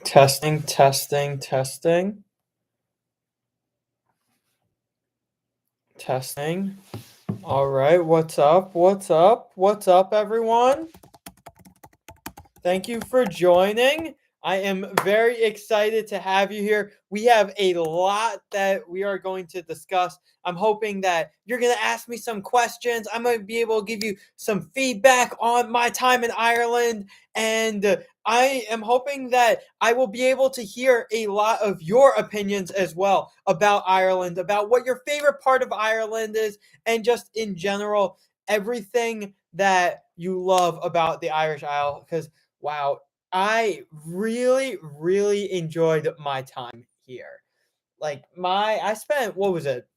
Testing, testing, testing, testing. All right, what's up? What's up? What's up, everyone? Thank you for joining. I am very excited to have you here. We have a lot that we are going to discuss. I'm hoping that you're going to ask me some questions. I'm going to be able to give you some feedback on my time in Ireland. And I am hoping that I will be able to hear a lot of your opinions as well about Ireland, about what your favorite part of Ireland is, and just in general, everything that you love about the Irish Isle. Because wow, I really, really enjoyed my time here. I spent, what was it?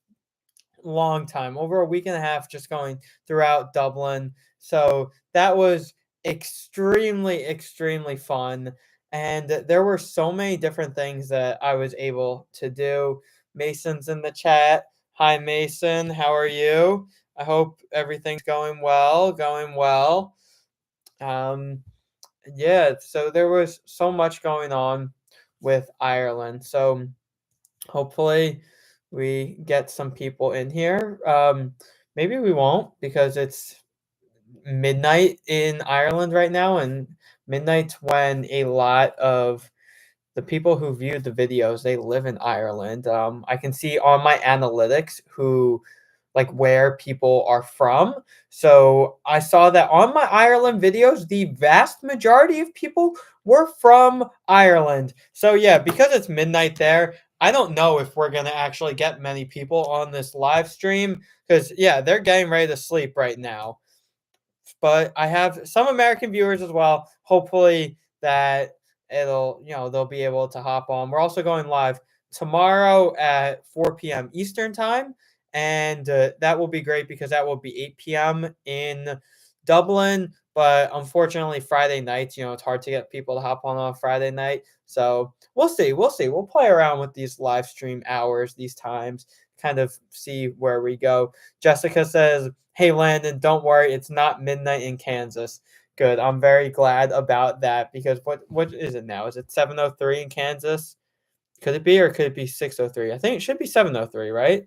Long time, over a week and a half, just going throughout Dublin. So that was extremely, extremely fun. And there were so many different things that I was able to do. Mason's in the chat. Hi, Mason. How are you? I hope everything's going well. Going well. Um, yeah, so there was so much going on with Ireland. So hopefully we get some people in here. Maybe we won't because it's midnight in Ireland right now, and midnight's when a lot of the people who viewed the videos, they live in Ireland. I can see on my analytics who like where people are from. So I saw that on my Ireland videos, the vast majority of people were from Ireland. So yeah, because it's midnight there, I don't know if we're gonna actually get many people on this live stream because yeah, they're getting ready to sleep right now. But I have some American viewers as well. Hopefully that they'll be able to hop on. We're also going live tomorrow at 4 p.m. Eastern time, and that will be great because that will be 8 p.m. in Dublin. But unfortunately, Friday nights, it's hard to get people to hop on Friday night. So we'll see. We'll see. We'll play around with these live stream hours, these times, kind of see where we go. Jessica says, "Hey Landon, don't worry, it's not midnight in Kansas." Good. I'm very glad about that because what is it now? Is it 7:03 in Kansas? Could it be, or could it be 6:03? I think it should be 7:03, right?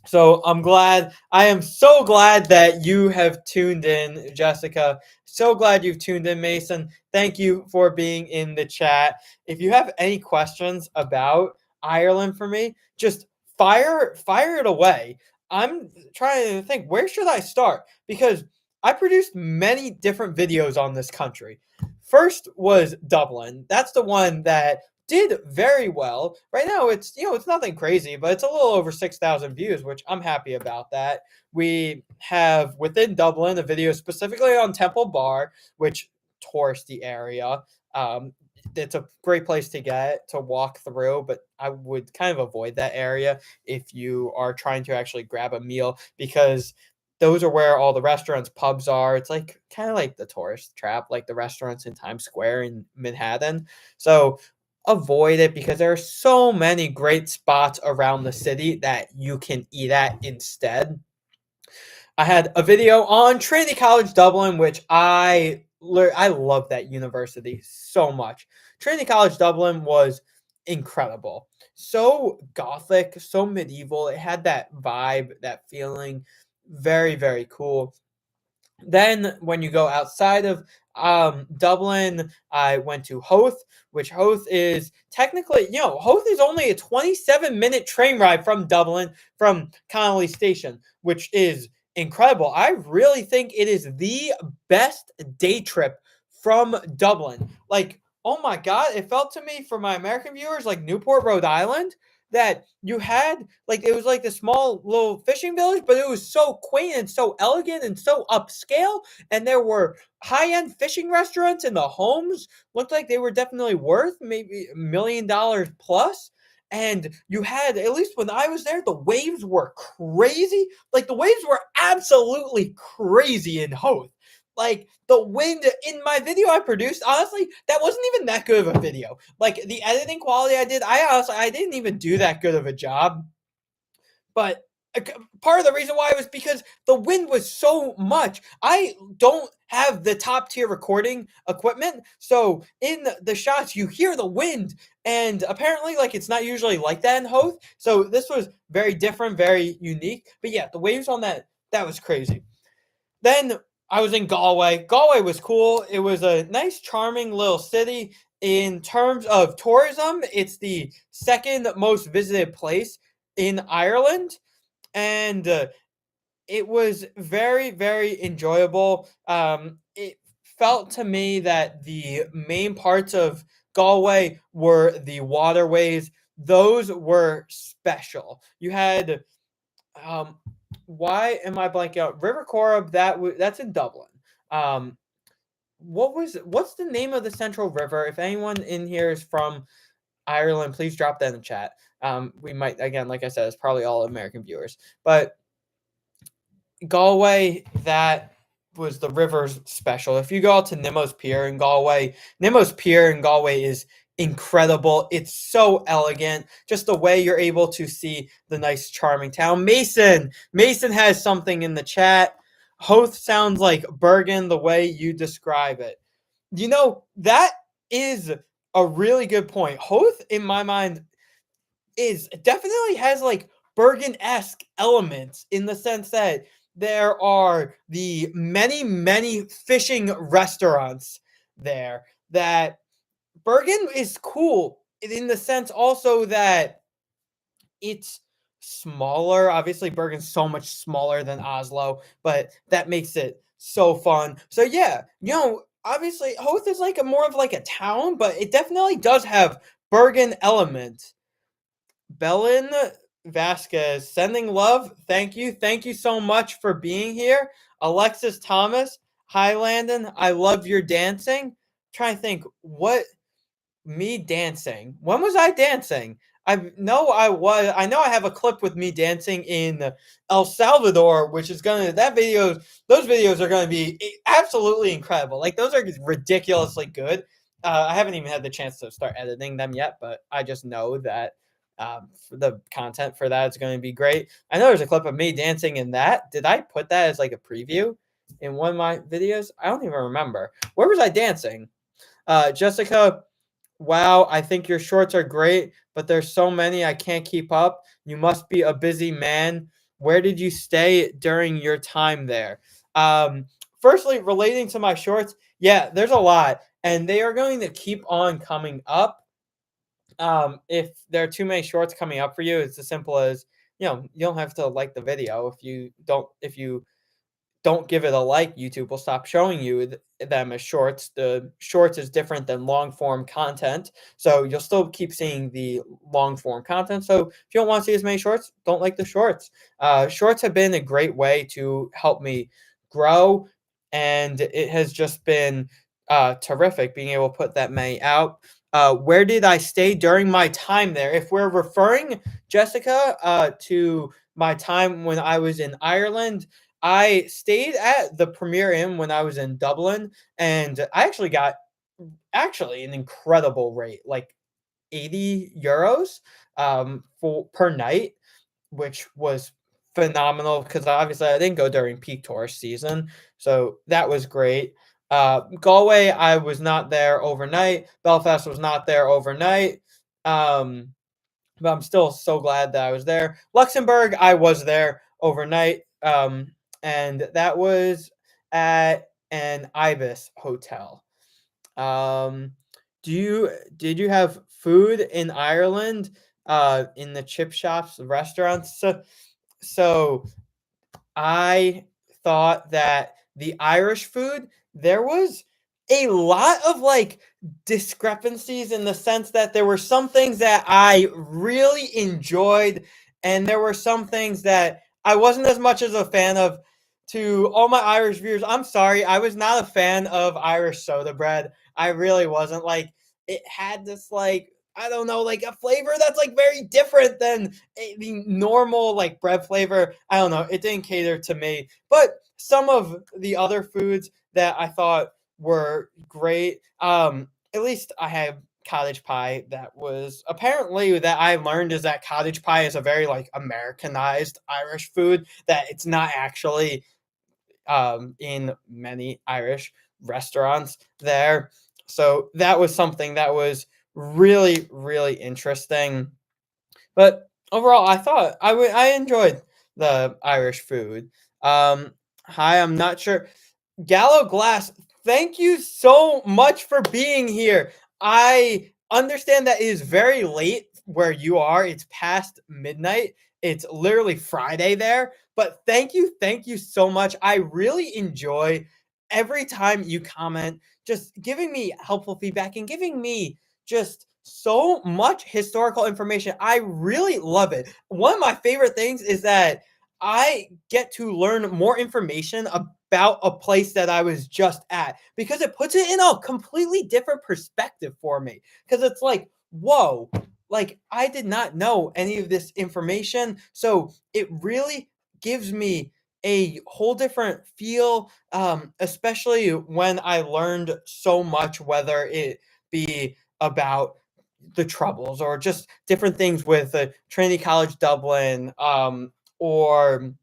So I'm glad. I am so glad that you have tuned in, Jessica. So glad you've tuned in, Mason. Thank you for being in the chat. If you have any questions about Ireland for me, just fire it away. I'm trying to think, where should I start? Because I produced many different videos on this country. First was Dublin. That's the one that did very well. Right now it's nothing crazy, but it's a little over 6,000 views, which I'm happy about that. We have within Dublin a video specifically on Temple Bar, which touristy area. It's a great place to walk through, but I would kind of avoid that area if you are trying to actually grab a meal because those are where all the restaurants, pubs are. It's like kind of like the tourist trap, like the restaurants in Times Square in Manhattan. So avoid it because there are so many great spots around the city that you can eat at instead. I had a video on Trinity College Dublin, which I love that university so much. Trinity College Dublin was incredible. So gothic, so medieval. It had that vibe, that feeling. Very, very cool. Then when you go outside of Dublin, I went to Howth, which Howth is technically, Howth is only a 27-minute train ride from Dublin, from Connolly Station, which is incredible. I really think it is the best day trip from Dublin. Like, oh my God, it felt to me for my American viewers like Newport, Rhode Island, that you had like it was like this small little fishing village, but it was so quaint and so elegant and so upscale. And there were high-end fishing restaurants, and the homes looked like they were definitely worth maybe $1 million plus. And you had, at least when I was there, the waves were crazy. Like the waves were absolutely crazy in Howth. Like the wind in my video I produced, honestly, that wasn't even that good of a video. Like the editing quality I did, I didn't even do that good of a job. But part of the reason why was because the wind was so much. I don't have the top tier recording equipment, so in the shots you hear the wind, and apparently like it's not usually like that in Howth. So this was very different, very unique. But yeah, the waves on that was crazy. Then I was in Galway. Galway was cool. It was a nice, charming little city. In terms of tourism, it's the second most visited place in Ireland, and it was very, very enjoyable. It felt to me that the main parts of Galway were the waterways. Those were special. You had um, why am I blanking out? River Corrib, that's in Dublin. Um, what's the name of the central river? If anyone in here is from Ireland, please drop that in the chat. We might, again, like I said, it's probably all American viewers, but Galway, that was the rivers special. If you go out to Nemo's Pier in Galway, Nemo's Pier in Galway is incredible. It's so elegant. Just the way you're able to see the nice, charming town. Mason has something in the chat. Howth sounds like Bergen the way you describe it. You know, that is a really good point. Howth, in my mind, is definitely has like Bergen-esque elements in the sense that there are the many fishing restaurants there. That Bergen is cool in the sense also that it's smaller. Obviously, Bergen's so much smaller than Oslo, but that makes it so fun. So yeah, obviously Howth is like a more of like a town, but it definitely does have Bergen element. Belen Vasquez sending love. Thank you. Thank you so much for being here. Alexis Thomas. Hi, Landon. I love your dancing. Trying to think what me dancing. When was I dancing? I know I was. I know I have a clip with me dancing in El Salvador, which is gonna that video. Those videos are gonna be absolutely incredible. Like those are ridiculously good. I haven't even had the chance to start editing them yet, but I just know that the content for that is going to be great. I know there's a clip of me dancing in that. Did I put that as like a preview in one of my videos? I don't even remember. Where was I dancing? Jessica, wow, I think your shorts are great, but there's so many I can't keep up. You must be a busy man. Where did you stay during your time there? Um, Firstly, relating to my shorts, yeah, there's a lot, and they are going to keep on coming up. If there are too many shorts coming up for you, it's as simple as you don't have to like the video. If you don't give it a like, YouTube will stop showing you them as shorts. The shorts is different than long form content, so you'll still keep seeing the long form content. So if you don't want to see as many shorts, don't like the shorts. Shorts have been a great way to help me grow, and it has just been terrific being able to put that many out. Where did I stay during my time there? If we're referring, Jessica, to my time when I was in Ireland, I stayed at the Premier Inn when I was in Dublin, and I actually got an incredible rate, like 80 euros for per night, which was phenomenal because obviously I didn't go during peak tourist season, so that was great. Galway, I was not there overnight. Belfast was not there overnight. But I'm still so glad that I was there. Luxembourg, I was there overnight, and that was at an Ibis hotel. Um, did you have food in Ireland? In the chip shops, restaurants. So I thought that the Irish food, there was a lot of like discrepancies in the sense that there were some things that I really enjoyed, and there were some things that I wasn't as much as a fan of. To all my Irish viewers, I'm sorry, I was not a fan of Irish soda bread. I really wasn't. Like, it had this, like, I don't know, like a flavor that's like very different than the normal like bread flavor. I don't know. It didn't cater to me. But some of the other foods that I thought were great. At least I have cottage pie that was apparently that I learned is that cottage pie is a very like Americanized Irish food, that it's not actually in many Irish restaurants there. So that was something that was really, really interesting. But overall, I thought I enjoyed the Irish food. Um, Hi, I'm not sure. Gallo Glass, thank you so much for being here. I understand that it is very late where you are. It's past midnight. It's literally Friday there. But thank you so much. I really enjoy every time you comment, just giving me helpful feedback and giving me just so much historical information. I really love it. One of my favorite things is that I get to learn more information about a place that I was just at, because it puts it in a completely different perspective for me. Because it's like, whoa, like I did not know any of this information. So it really gives me a whole different feel, especially when I learned so much, whether it be about the Troubles or just different things with Trinity College Dublin, or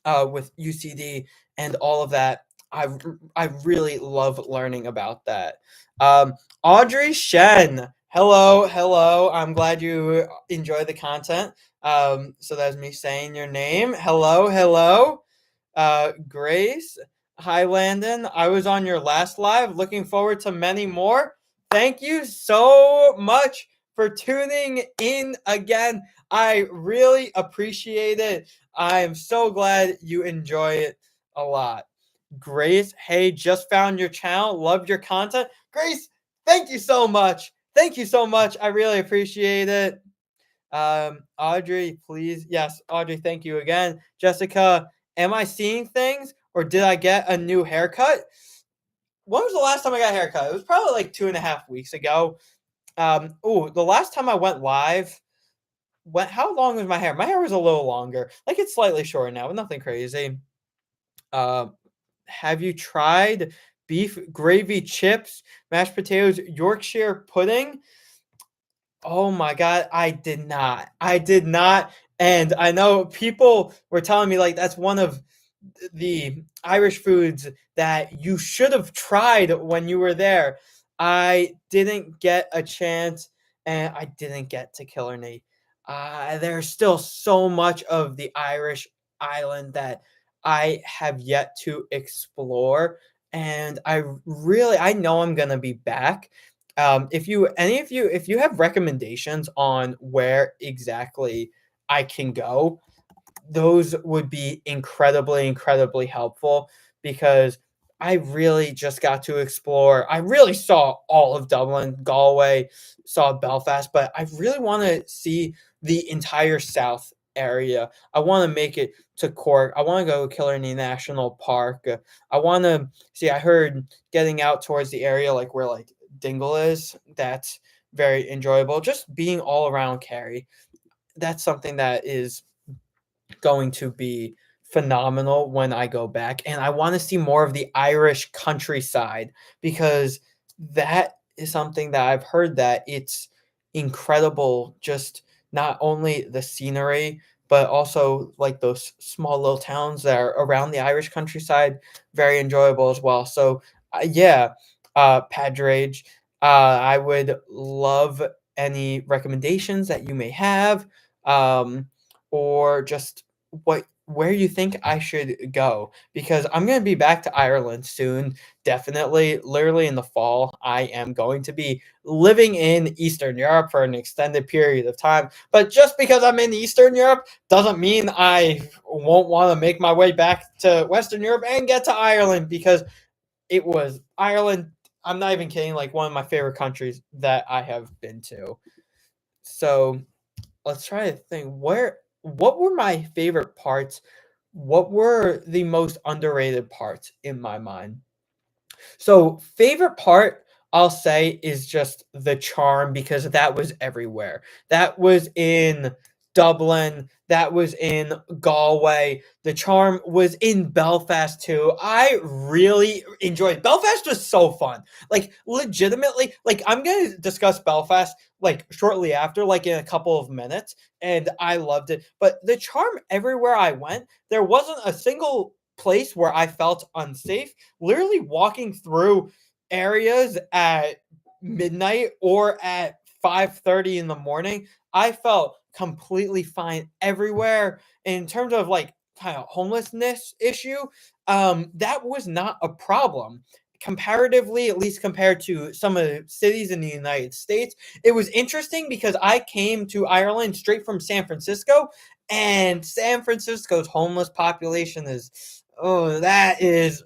with UCD and all of that. I really love learning about that. Um, Audrey Shen, hello, hello. I'm glad you enjoy the content. So that's me saying your name. Hello, hello. Grace, hi Landon. I was on your last live. Looking forward to many more. Thank you so much for tuning in again. I really appreciate it. I am so glad you enjoy it a lot. Grace, hey, just found your channel. Loved your content. Grace, thank you so much. Thank you so much. I really appreciate it. Audrey, please. Yes, Audrey, thank you again. Jessica, am I seeing things or did I get a new haircut? When was the last time I got a haircut? It was probably like 2.5 weeks ago. The last time I went live, how long was my hair? My hair was a little longer. Like it's slightly shorter now, but nothing crazy. Um, have you tried beef gravy chips, mashed potatoes, Yorkshire pudding? Oh my god, I did not. I did not, and I know people were telling me, like, that's one of the Irish foods that you should have tried when you were there. I didn't get a chance, and I didn't get to Killarney. There's still so much of the Irish island that I have yet to explore, and I know I'm gonna be back. If you have recommendations on where exactly I can go, those would be incredibly, incredibly helpful, because I really just got to explore. I really saw all of Dublin, Galway, saw Belfast, but I really want to see the entire South area. I want to make it to Cork. I want to go to Killarney National Park. I want to see. I heard getting out towards the area, like where like Dingle is, that's very enjoyable. Just being all around Kerry, that's something that is going to be phenomenal when I go back. And I want to see more of the Irish countryside, because that is something that I've heard that it's incredible. Just not only the scenery, but also like those small little towns that are around the Irish countryside, very enjoyable as well. So, yeah, Padraig, I would love any recommendations that you may have. Um, or just where you think I should go, because I'm going to be back to Ireland soon. Definitely, literally in the fall, I am going to be living in Eastern Europe for an extended period of time. But just because I'm in Eastern Europe doesn't mean I won't want to make my way back to Western Europe and get to Ireland, because it was Ireland. I'm not even kidding, like one of my favorite countries that I have been to. So let's try to think, what were my favorite parts? What were the most underrated parts in my mind? So, favorite part, I'll say, is just the charm, because that was everywhere. That was in Dublin, that was in Galway. The charm was in Belfast too. I really enjoyed Belfast was so fun. Like legitimately, like I'm gonna discuss Belfast like shortly after, like in a couple of minutes, and I loved it. But the charm everywhere I went, there wasn't a single place where I felt unsafe. Literally walking through areas at midnight or at 5:30 in the morning, I felt completely fine everywhere. In terms of like kind of homelessness issue, that was not a problem comparatively, at least compared to some of the cities in the United States. It was interesting because I came to Ireland straight from San Francisco, and San Francisco's homeless population is, oh, that is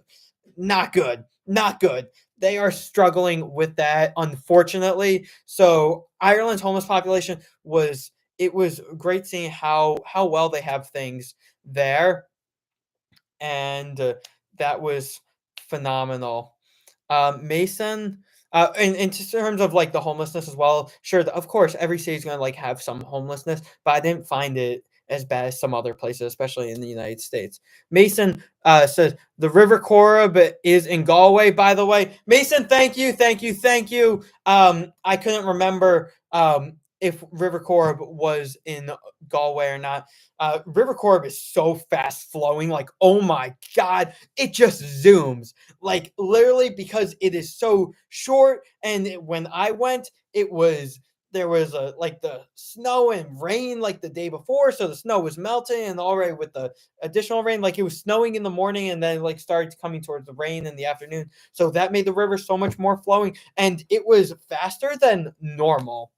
not good. Not good. They are struggling with that, unfortunately. So Ireland's homeless population was, it was great seeing how well they have things there, and that was phenomenal. Mason, in terms of like the homelessness as well, sure, of course, every city's gonna like have some homelessness, but I didn't find it as bad as some other places, especially in the United States. Mason says the River Corrib is in Galway, by the way. Mason, thank you, thank you, thank you. I couldn't remember if River Corrib was in Galway or not. River Corrib is so fast flowing, like oh my god, it just zooms like literally because it is so short. And when I went, it was, there was a like the snow and rain like the day before, so the snow was melting, and already with the additional rain, like it was snowing in the morning and then like started coming towards the rain in the afternoon, so that made the river so much more flowing, and it was faster than normal.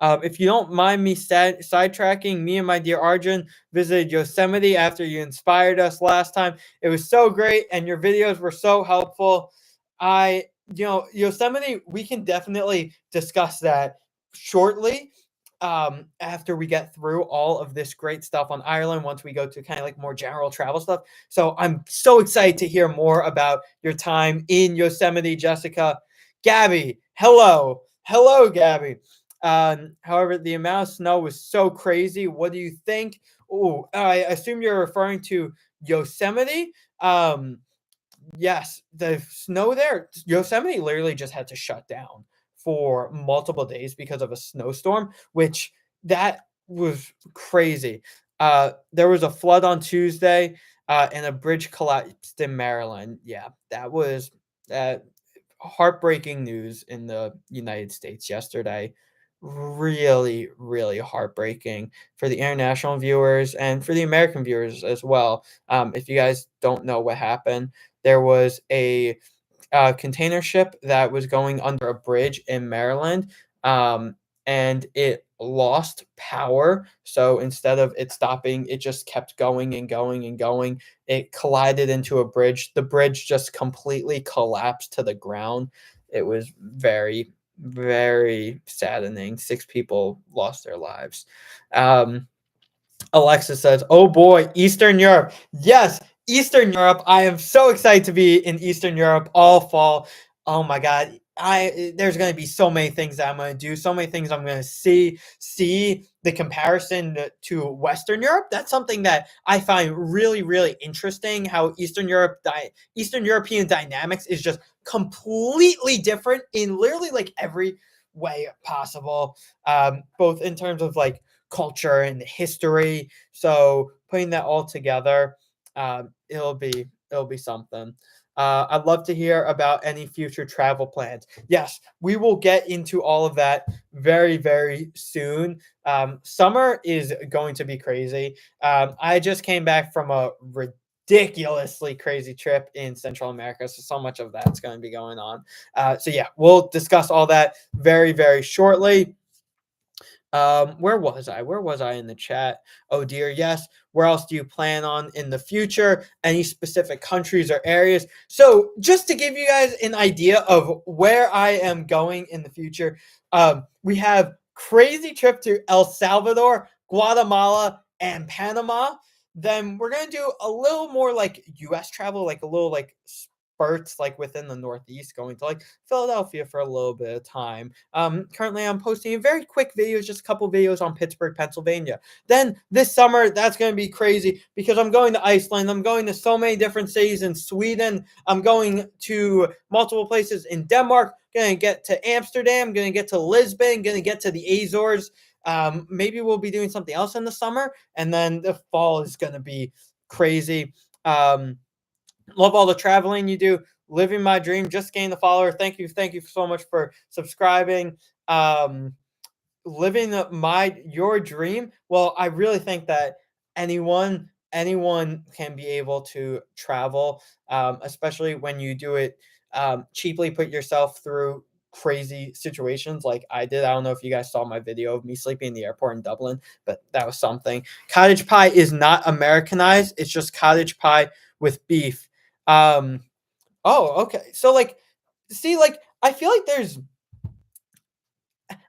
If you don't mind me sidetracking, me and my dear Arjun visited Yosemite after you inspired us last time. It was so great, and your videos were so helpful. I, Yosemite, we can definitely discuss that shortly. After we get through all of this great stuff on Ireland, once we go to kind of like more general travel stuff. So I'm so excited to hear more about your time in Yosemite, Jessica. Gabby, hello. Hello, Gabby. However, the amount of snow was so crazy. What do you think? Oh, I assume you're referring to Yosemite. Um, yes, the snow there, Yosemite literally just had to shut down for multiple days because of a snowstorm, which that was crazy. There was a flood on Tuesday, and a bridge collapsed in Maryland. Yeah, that was uh, heartbreaking news in the United States yesterday. Really, really heartbreaking for the international viewers and for the American viewers as well. If you guys don't know what happened, there was a container ship that was going under a bridge in Maryland, um, and it lost power. So instead of it stopping, it just kept going and going and going. It collided into a bridge. The bridge just completely collapsed to the ground. It was very, very saddening. 6 people lost their lives. Um, Alexa says, "Oh boy, Eastern Europe. Yes, Eastern Europe. I am so excited to be in Eastern Europe all fall. Oh my god. There's going to be so many things that I'm going to do, so many things I'm going to see the comparison to Western Europe. That's something that I find really, really interesting, how Eastern European dynamics is just completely different in literally like every way possible, both in terms of like culture and history. So putting that all together, it'll be something. I'd love to hear about any future travel plans. Yes, we will get into all of that very, very soon. Summer is going to be crazy. I just came back from a ridiculously crazy trip in Central America, so much of that's going to be going on. So yeah, we'll discuss all that very, very shortly. Where was I? Where was I in the chat? Oh dear, yes. Where else do you plan on in the future? Any specific countries or areas? So, just to give you guys an idea of where I am going in the future, we have crazy trip to El Salvador, Guatemala, and Panama. Then we're gonna do a little more like U.S. travel, like a little like spurts like within the Northeast, going to like Philadelphia for a little bit of time. Currently I'm posting a very quick videos, just a couple videos on Pittsburgh, Pennsylvania. Then this summer, that's going to be crazy because I'm going to Iceland. I'm going to so many different cities in Sweden. I'm going to multiple places in Denmark. Going to get to Amsterdam. Going to get to Lisbon. Going to get to the Azores. Maybe we'll be doing something else in the summer, and then the fall is going to be crazy. Love all the traveling you do. Living my dream. Just gain the follower. Thank you so much for subscribing. Living your dream. Well, I really think that anyone can be able to travel, especially when you do it cheaply. Put yourself through crazy situations like I did. I don't know if you guys saw my video of me sleeping in the airport in Dublin, but that was something. Cottage pie is not Americanized. It's just cottage pie with beef. Oh, okay. So like, see, like I feel like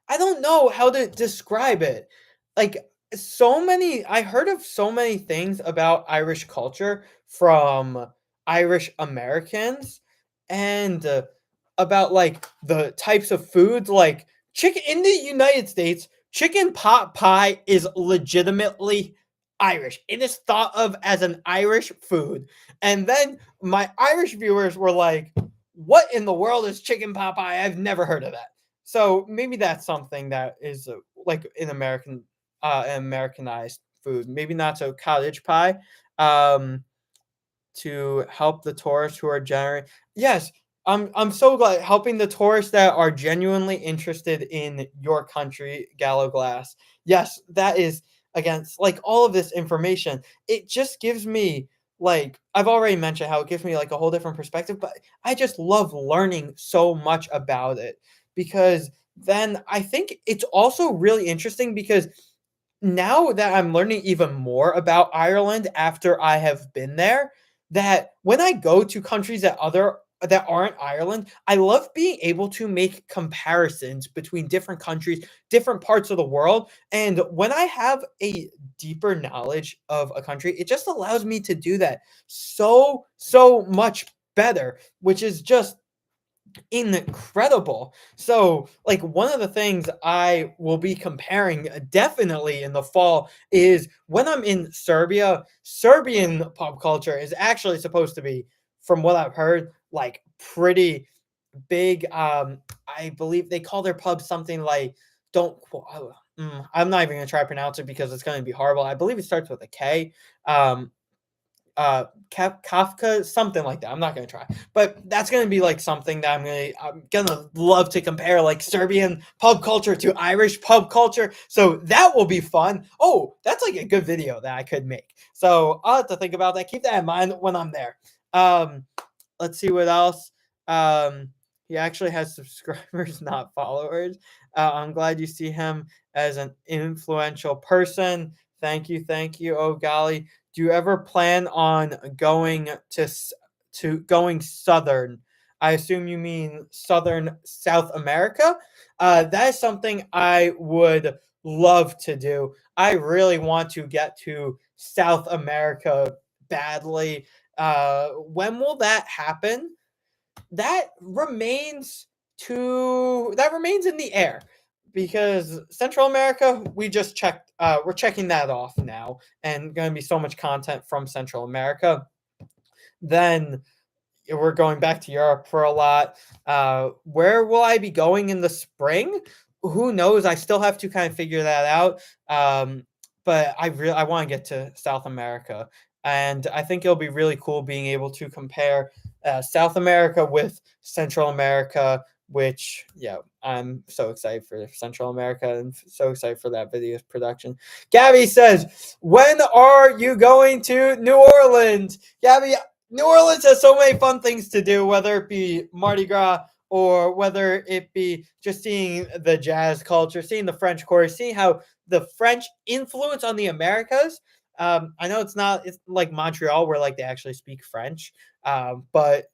I don't know how to describe it. Like I heard of so many things about Irish culture from Irish Americans, and about like the types of foods like chicken in the United States. Chicken pot pie is legitimately Irish. It is thought of as an Irish food. And then my Irish viewers were like, "What in the world is chicken pot pie? I've never heard of that." So maybe that's something that is like an Americanized food. Maybe not so cottage pie. Um, to help the tourists who are genuine. Yes, I'm so glad helping the tourists that are genuinely interested in your country, Gallo Glass. Yes, that is against like all of this information. It just gives me like I've already mentioned how it gives me like a whole different perspective, but I just love learning so much about it because then I think it's also really interesting because now that I'm learning even more about Ireland after I have been there, that when I go to countries that aren't Ireland, I love being able to make comparisons between different countries, different parts of the world. And when I have a deeper knowledge of a country, it just allows me to do that so much better, which is just incredible. So, like one of the things I will be comparing definitely in the fall is when I'm in Serbia, Serbian pop culture is actually supposed to be, from what I've heard, like pretty big. I believe they call their pub something like don't I'm not even gonna try to pronounce it because it's gonna be horrible. I believe it starts with a K. Um, Kafka, something like that. I'm not gonna try, but that's gonna be like something that I'm gonna love to compare like Serbian pub culture to Irish pub culture. So that will be fun. Oh, that's like a good video that I could make. So I'll have to think about that. Keep that in mind when I'm there. Um, let's see what else. Um, he actually has subscribers, not followers. I'm glad you see him as an influential person. Thank you. Oh golly, do you ever plan on going going southern? I assume you mean southern South America. That is something I would love to do. I really want to get to South America badly. When will that happen? That remains in the air because Central America, we just checked. We're checking that off now, and going to be so much content from Central America. Then we're going back to Europe for a lot. Where will I be going in the spring? Who knows? I still have to kind of figure that out. But I want to get to South America, and I think it'll be really cool being able to compare South America with Central America. Which, yeah, I'm so excited for Central America and so excited for that video's production. Gabby says, "When are you going to New Orleans?" Gabby, New Orleans has so many fun things to do, whether it be Mardi Gras or whether it be just seeing the jazz culture, seeing the French chorus, seeing how the French influence on the Americas. I know it's like Montreal where like they actually speak French, but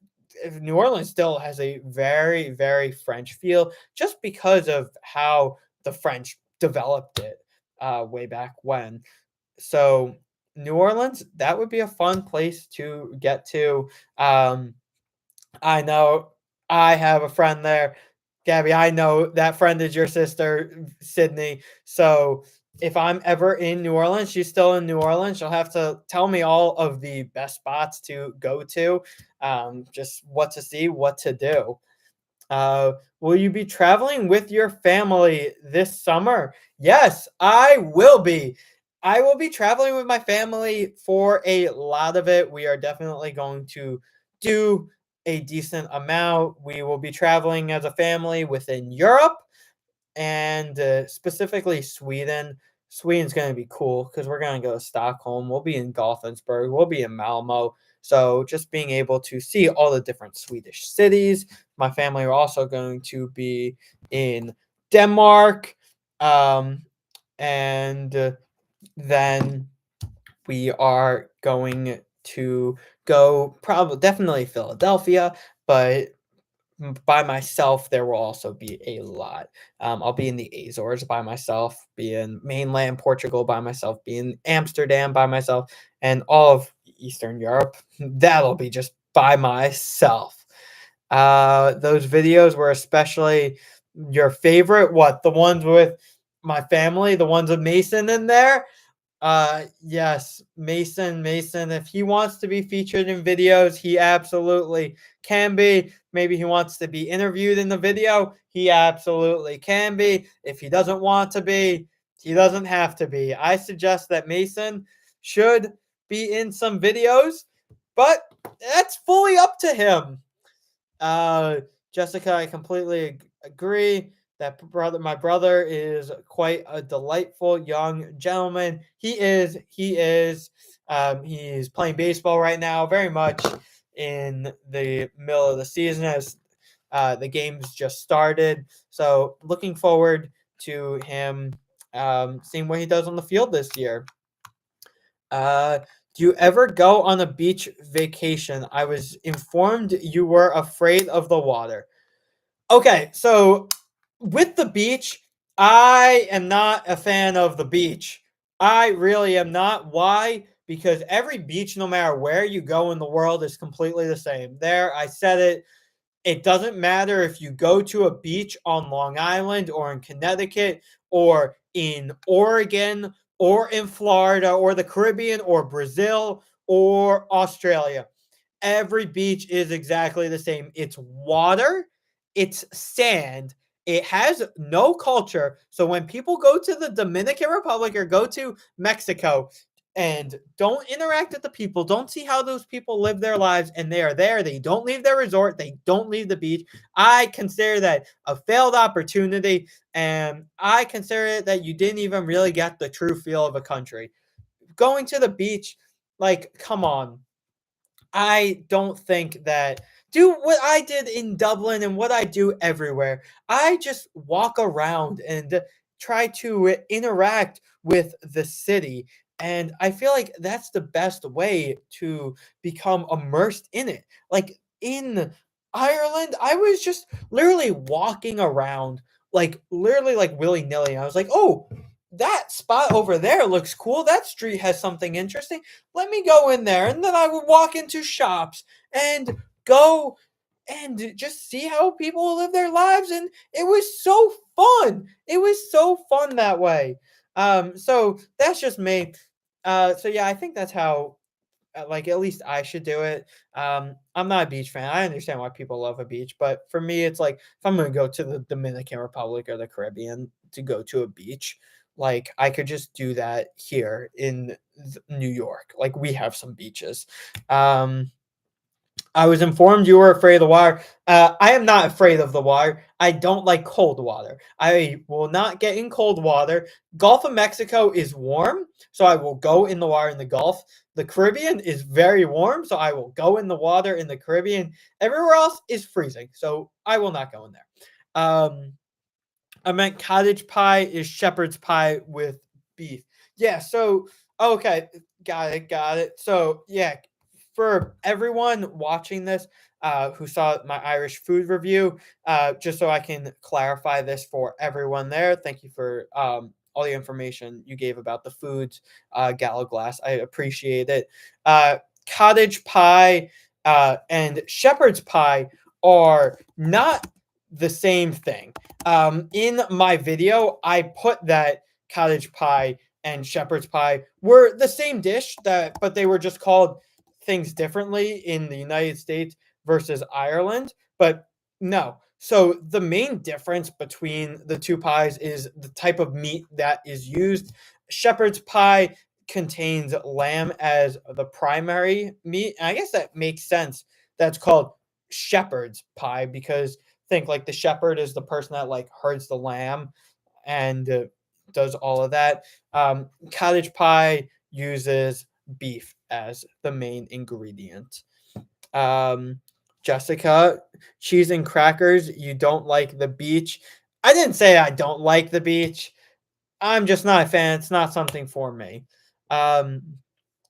New Orleans still has a very, very French feel just because of how the French developed it way back when. So New Orleans, that would be a fun place to get to. I know. I have a friend there. Gabby, I know that friend is your sister, Sydney. So if I'm ever in New Orleans, she's still in New Orleans, she'll have to tell me all of the best spots to go to, just what to see, what to do. Will you be traveling with your family this summer? Yes, I will be. I will be traveling with my family for a lot of it. We are definitely going to do a decent amount. We will be traveling as a family within Europe and specifically Sweden. Sweden's going to be cool because we're going to go to Stockholm. We'll be in Gothenburg. We'll be in Malmo. So just being able to see all the different Swedish cities. My family are also going to be in Denmark, um, and then we are going to go probably definitely Philadelphia, but by myself, there will also be a lot. I'll be in the Azores by myself, be in mainland Portugal by myself, be in Amsterdam by myself, and all of Eastern Europe. That'll be just by myself. Those videos were especially your favorite. What, the ones with my family, the ones with Mason in there? Yes, Mason, if he wants to be featured in videos, he absolutely can be. Maybe he wants to be interviewed in the video, he absolutely can be. If he doesn't want to be, he doesn't have to be. I suggest that Mason should be in some videos, but that's fully up to him. Uh, Jessica, I completely agree that my brother is quite a delightful young gentleman. He is. He's playing baseball right now, very much in the middle of the season as the games just started. So looking forward to him seeing what he does on the field this year. Uh, do you ever go on a beach vacation? I was informed you were afraid of the water. Okay, so with the beach, I am not a fan of the beach. I really am not. Why? Because every beach, no matter where you go in the world, is completely the same. There, I said it. It doesn't matter if you go to a beach on Long Island or in Connecticut or in Oregon or in Florida or the Caribbean or Brazil or Australia. Every beach is exactly the same. It's water, it's sand, it has no culture. So when people go to the Dominican Republic or go to Mexico and don't interact with the people, don't see how those people live their lives, and they are there, they don't leave their resort, they don't leave the beach. I consider that a failed opportunity, and I consider it that you didn't even really get the true feel of a country. Going to the beach, like, come on. I don't think that do what I did in Dublin and what I do everywhere. I just walk around and try to interact with the city. And I feel like that's the best way to become immersed in it. Like in Ireland, I was just literally walking around, like literally like willy nilly. I was like, oh, that spot over there looks cool. That street has something interesting, let me go in there. And then I would walk into shops and go and just see how people live their lives. And it was so fun. It was so fun that way. So that's just me. So yeah, I think that's how like at least I should do it. I'm not a beach fan. I understand why people love a beach, but for me, it's like if I'm gonna go to the Dominican Republic or the Caribbean to go to a beach, like I could just do that here in New York. Like we have some beaches. Um, I was informed you were afraid of the water. I am not afraid of the water. I don't like cold water. I will not get in cold water. Gulf of Mexico is warm, so I will go in the water in the Gulf. The Caribbean is very warm, so I will go in the water in the Caribbean. Everywhere else is freezing, so I will not go in there. Um, I meant cottage pie is shepherd's pie with beef. Yeah, so okay, got it. So yeah, for everyone watching this who saw my Irish food review, just so I can clarify this for everyone there, thank you for all the information you gave about the foods, Gallo Glass. I appreciate it. Cottage pie. and shepherd's pie are not the same thing. In my video, I put that cottage pie and shepherd's pie were the same dish, but they were just called things differently in the United States versus Ireland. But no. So the main difference between the two pies is the type of meat that is used. Shepherd's pie contains lamb as the primary meat. And I guess that makes sense. That's called shepherd's pie because think like the shepherd is the person that like herds the lamb and does all of that. Cottage pie uses beef as the main ingredient. Um, Jessica, cheese and crackers. You don't like the beach. I didn't say I don't like the beach. I'm just not a fan. It's not something for me. Um,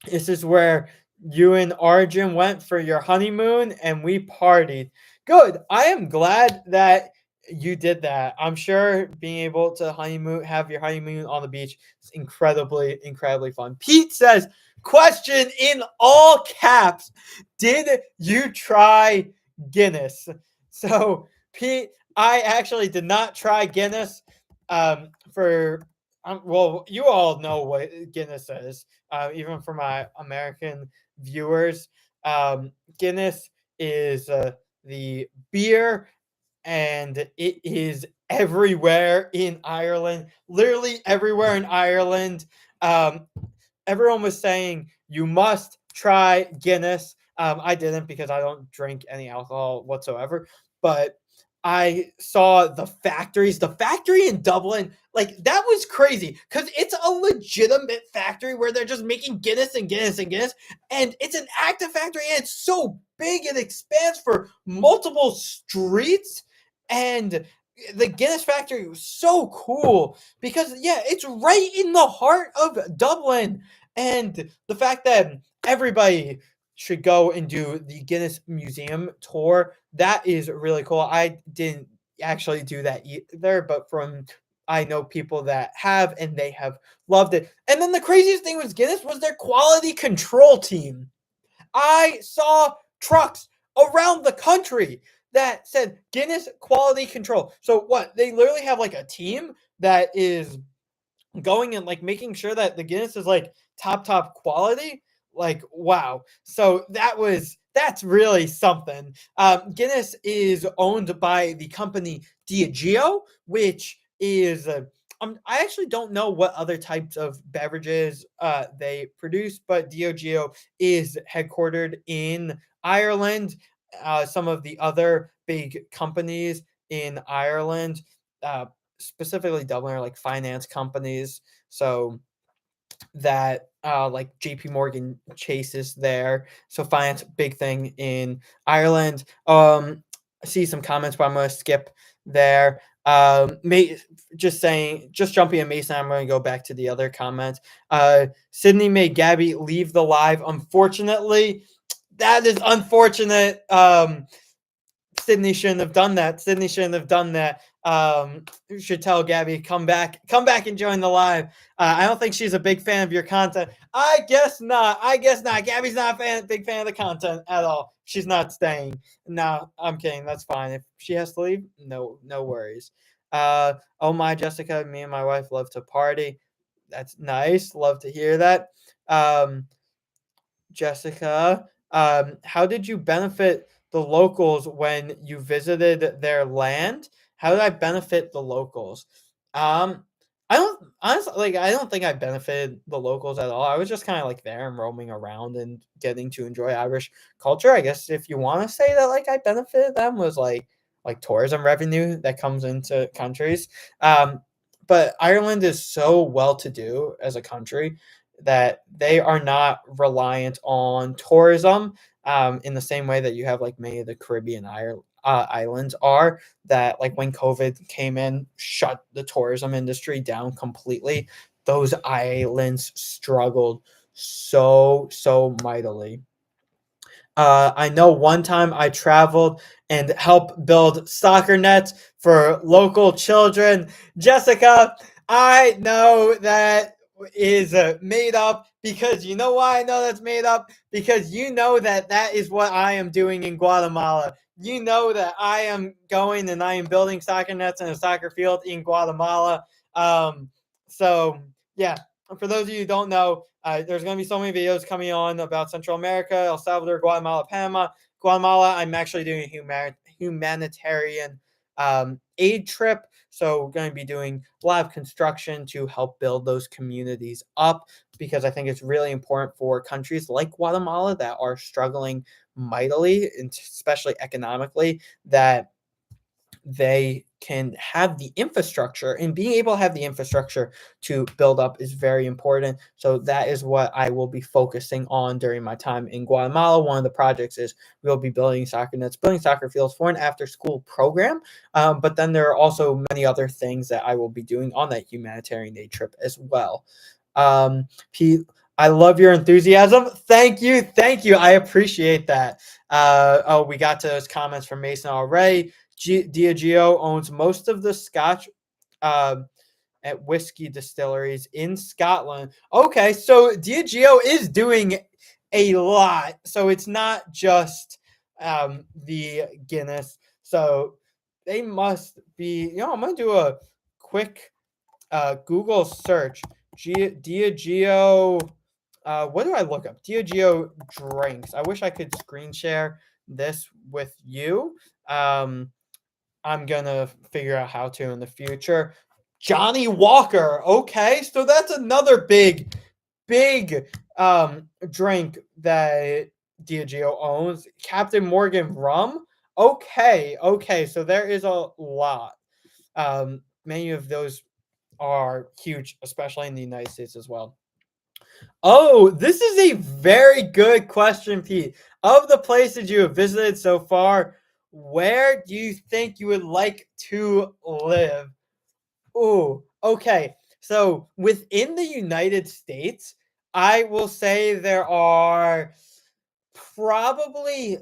this is where you and Arjun went for your honeymoon and we partied. Good. I am glad that you did that. I'm sure being able to have your honeymoon on the beach is incredibly, incredibly fun. Pete says, question in all caps. Did you try Guinness? So, Pete, I actually did not try Guinness. For well, you all know what Guinness is, even for my American viewers. Guinness is the beer, and it is everywhere in Ireland, literally everywhere in Ireland. Um, Everyone was saying you must try Guinness. I didn't because I don't drink any alcohol whatsoever, but I saw the factories. The factory in Dublin, like that was crazy because it's a legitimate factory where they're just making Guinness and Guinness and Guinness, and it's an active factory and it's so big it expands for multiple streets. And the Guinness factory was so cool because yeah, it's right in the heart of Dublin, and the fact that everybody should go and do the Guinness Museum tour. That is really cool. I didn't actually do that either, but from I know people that have and they have loved it. And then the craziest thing was Guinness was their quality control team. I saw trucks around the country that said Guinness quality control. So what? They literally have like a team that is going and like making sure that the Guinness is like top quality. Like wow. So that's really something. Guinness is owned by the company Diageo, which is I actually don't know what other types of beverages they produce, but Diageo is headquartered in Ireland. Some of the other big companies in Ireland, uh, specifically Dublin, are like finance companies. So that like JP Morgan Chase is there. So finance, big thing in Ireland. I see some comments, but I'm gonna skip there. Just jumping in Mason, I'm gonna go back to the other comments. Sydney made Gabby leave the live. Unfortunately, that is unfortunate. Sydney shouldn't have done that. Sydney shouldn't have done that. You should tell Gabby, come back and join the live. I don't think she's a big fan of your content. I guess not. Gabby's not big fan of the content at all. She's not staying. No, I'm kidding. That's fine. If she has to leave, no worries. Oh my, Jessica, me and my wife love to party. That's nice. Love to hear that. Jessica, how did you benefit the locals when you visited their land? How did I benefit the locals? Um, I don't honestly like. I don't think I benefited the locals at all. I was just kind of like there and roaming around and getting to enjoy Irish culture. I guess if you want to say that, like I benefited them was like tourism revenue that comes into countries. But Ireland is so well to do as a country that they are not reliant on tourism in the same way that you have like many of the Caribbean islands are. That like when COVID came in, shut the tourism industry down completely. Those islands struggled so mightily. I know one time I traveled and helped build soccer nets for local children. Jessica, I know that is made up, because you know why I know that's made up? Because you know that that is what I am doing in Guatemala. You know that I am going and I am building soccer nets and a soccer field in Guatemala. Um, so, yeah, for those of you who don't know, there's going to be so many videos coming on about Central America, El Salvador, Guatemala, Panama. Guatemala, I'm actually doing a humanitarian aid trip. So we're going to be doing a lot of construction to help build those communities up, because I think it's really important for countries like Guatemala that are struggling mightily, and especially economically, that they can have the infrastructure, and being able to have the infrastructure to build up is very important. So that is what I will be focusing on during my time in Guatemala. One of the projects is we'll be building soccer nets, building soccer fields for an after school program. But then there are also many other things that I will be doing on that humanitarian aid trip as well. Pete, I love your enthusiasm. Thank you. Thank you. I appreciate that. We got to those comments from Mason already. Diageo owns most of the Scotch uh, at whiskey distilleries in Scotland. Okay, so Diageo is doing a lot. So it's not just the Guinness. So they must be, I'm going to do a quick Google search. Diageo. What do I look up? Diageo drinks. I wish I could screen share this with you. I'm gonna figure out how to in the future. Johnny Walker. Okay, so that's another big drink that Diageo owns. Captain Morgan rum. Okay. So there is a lot. Many of those are huge, especially in the United States as well. Oh, this is a very good question, Pete. Of the places you have visited so far, where do you think you would like to live? Oh, okay. So within the United States, I will say there are probably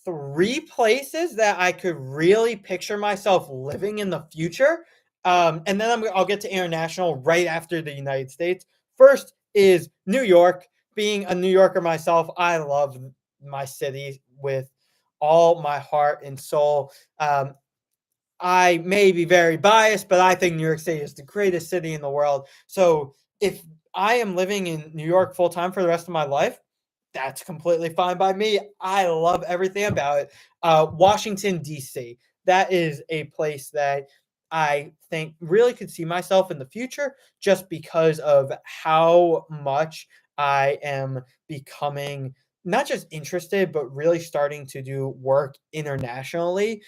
three places that I could really picture myself living in the future. And then I'll get to international right after the United States. First is New York. Being a New Yorker myself, I love my city with all my heart and soul. I may be very biased, but I think New York City is the greatest city in the world. So if I am living in New York full time for the rest of my life, that's completely fine by me. I love everything about it. Washington, D.C. That is a place that I think really could see myself in the future, just because of how much I am becoming not just interested, but really starting to do work internationally.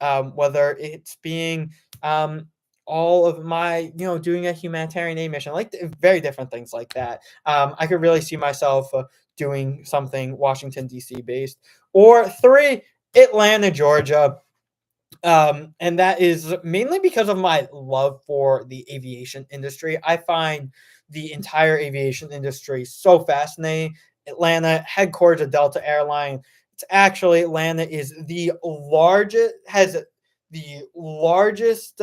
Whether it's being all of my, doing a humanitarian aid mission, like very different things like that. I could really see myself doing something Washington, D.C. based. Or three, Atlanta, Georgia. And that is mainly because of my love for the aviation industry. I find the entire aviation industry so fascinating. Atlanta, headquarters of Delta Airline. It's actually Atlanta is the largest, has the largest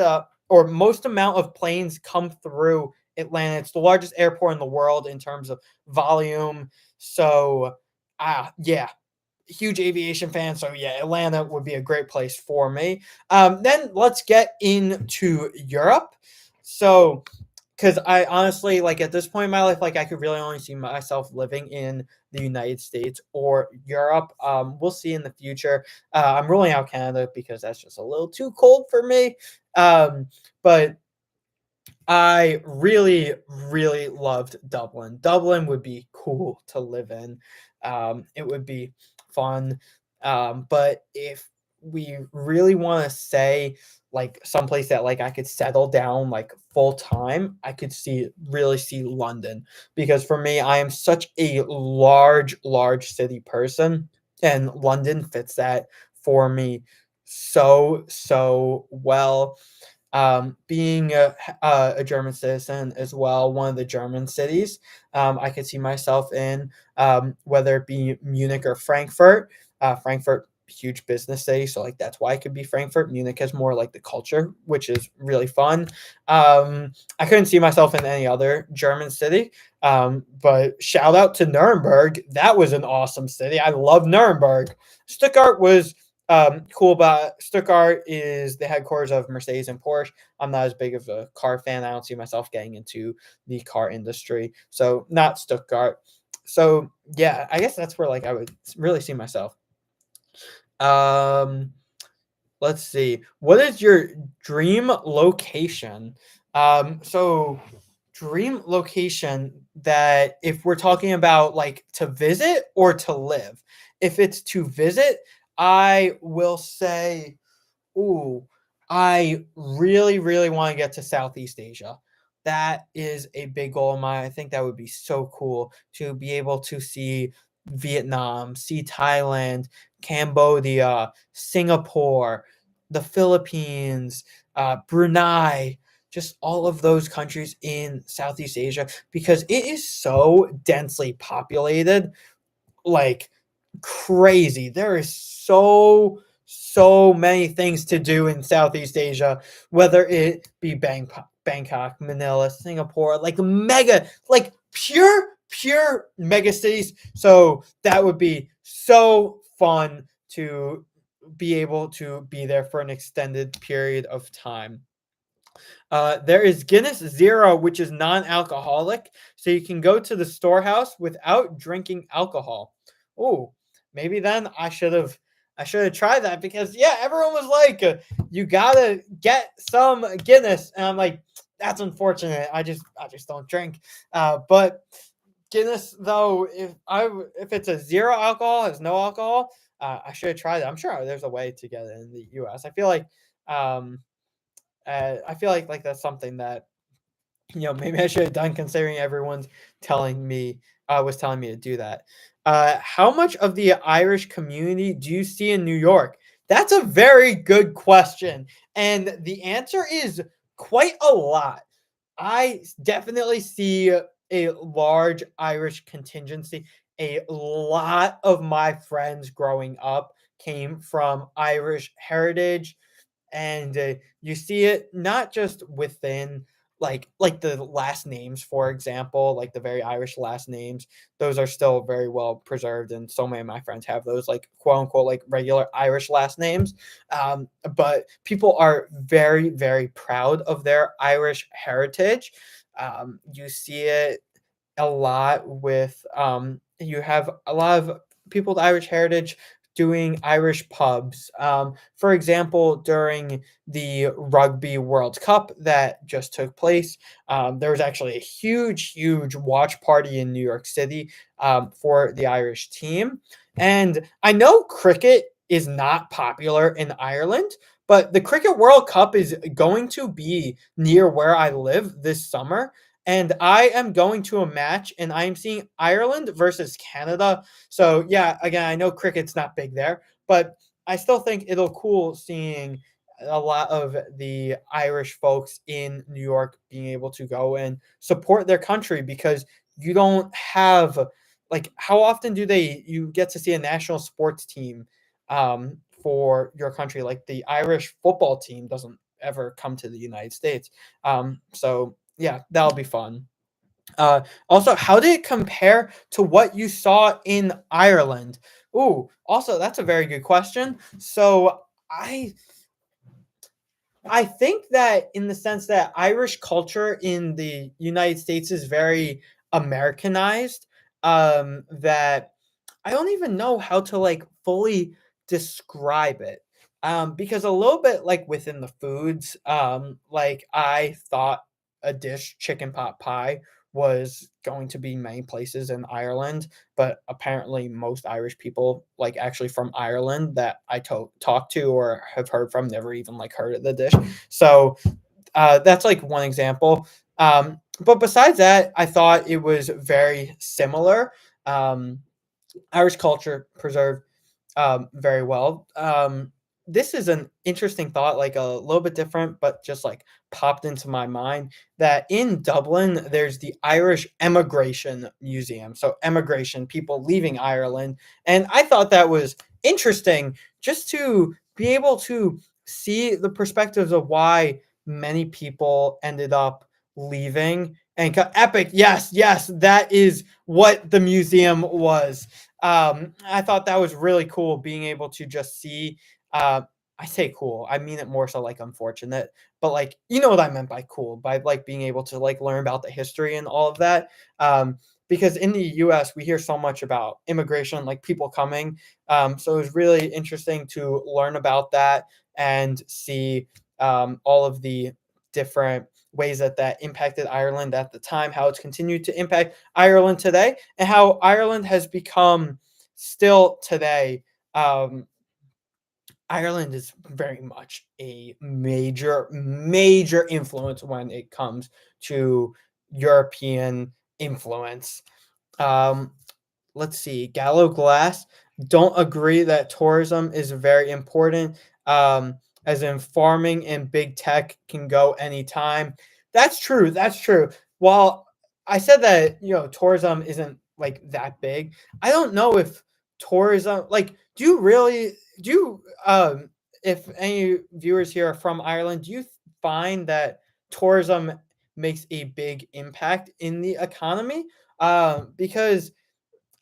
or most amount of planes come through Atlanta. It's the largest airport in the world in terms of volume. So, yeah, huge aviation fan. So yeah, Atlanta would be a great place for me. Then let's get into Europe. So, because I honestly, like, at this point in my life, like, I could really only see myself living in the United States or Europe. We'll see in the future. I'm ruling out Canada because that's just a little too cold for me. But I really, really loved Dublin. Dublin would be cool to live in. It would be fun. But if we really want to say like someplace that like I could settle down like full time, I could really see London, because for me, I am such a large city person, and London fits that for me so well. Being a German citizen as well, one of the German cities I could see myself in, whether it be Munich or Frankfurt. Frankfurt huge business city, so like that's why it could be Frankfurt. Munich has more like the culture, which is really fun. I couldn't see myself in any other German city. But shout out to Nuremberg. That was an awesome city. I love Nuremberg. Stuttgart was cool, but Stuttgart is the headquarters of Mercedes and Porsche. I'm not as big of a car fan. I don't see myself getting into the car industry, so not Stuttgart. So yeah, I guess that's where like I would really see myself. Um, let's see. What is your dream location? So dream location that if we're talking about like to visit or to live. If it's to visit, I will say, ooh, I really, really want to get to Southeast Asia. That is a big goal of mine. I think that would be so cool to be able to see Vietnam, see Thailand, Cambodia, Singapore, the Philippines, Brunei, just all of those countries in Southeast Asia because it is so densely populated, like crazy. There is so many things to do in Southeast Asia, whether it be Bangkok, Manila, Singapore, like mega, like pure mega cities. So that would be so fun to be able to be there for an extended period of time. There is Guinness Zero, which is non-alcoholic, so you can go to the storehouse without drinking alcohol. Oh, maybe then I should have tried that because yeah, everyone was like, "You gotta get some Guinness," and I'm like, "That's unfortunate. I just don't drink." But Guinness though, if it's a zero alcohol, has no alcohol, I should have tried it. I'm sure there's a way to get it in the U.S. Um, I feel like that's something that maybe I should have done considering everyone's telling me was telling me to do that. How much of the Irish community do you see in New York? That's a very good question, and the answer is quite a lot. I definitely see a large Irish contingency. A lot of my friends growing up came from Irish heritage, and you see it not just within like the last names, for example, like the very Irish last names. Those are still very well preserved, and so many of my friends have those like quote unquote like regular Irish last names. But people are very proud of their Irish heritage. You see it a lot with you have a lot of people with Irish heritage doing Irish pubs. For example, during the Rugby World Cup that just took place, there was actually a huge watch party in New York City for the Irish team. And I know cricket is not popular in Ireland, but the Cricket World Cup is going to be near where I live this summer, and I am going to a match and I am seeing Ireland versus Canada. So yeah, again, I know cricket's not big there, but I still think it'll cool seeing a lot of the Irish folks in New York being able to go and support their country because you don't have like how often do you get to see a national sports team for your country? Like the Irish football team doesn't ever come to the United States. So yeah, that'll be fun. Also, how did it compare to what you saw in Ireland? Ooh, also that's a very good question. So I I think that in the sense that Irish culture in the United States is very Americanized, that I don't even know how to like fully describe it. Because a little bit like within the foods, like I thought a dish, chicken pot pie, was going to be many places in Ireland, but apparently most Irish people, like actually from Ireland that I talk to or have heard from, never even like heard of the dish. So that's like one example. But besides that, I thought it was very similar. Um, Irish culture preserved very well. This is an interesting thought, like a little bit different, but just like popped into my mind that in Dublin, there's the Irish Emigration Museum. So, emigration, people leaving Ireland. And I thought that was interesting just to be able to see the perspectives of why many people ended up leaving and epic. Yes, yes, that is what the museum was. I thought that was really cool being able to just see. Uh, I say cool. I mean it more so like unfortunate, but like you know what I meant by cool, by like being able to like learn about the history and all of that. Because in the U.S. we hear so much about immigration, like people coming. So it was really interesting to learn about that and see all of the different ways that that impacted Ireland at the time, how it's continued to impact Ireland today, and how Ireland has become still today. Um, Ireland is very much a major, major influence when it comes to European influence. Um, let's see, Gallo Glass. Don't agree that tourism is very important. As in farming and big tech can go anytime. That's true. That's true. While I said that, tourism isn't like that big, I don't know if tourism, like, do you really, do you, if any viewers here are from Ireland, do you find that tourism makes a big impact in the economy? Because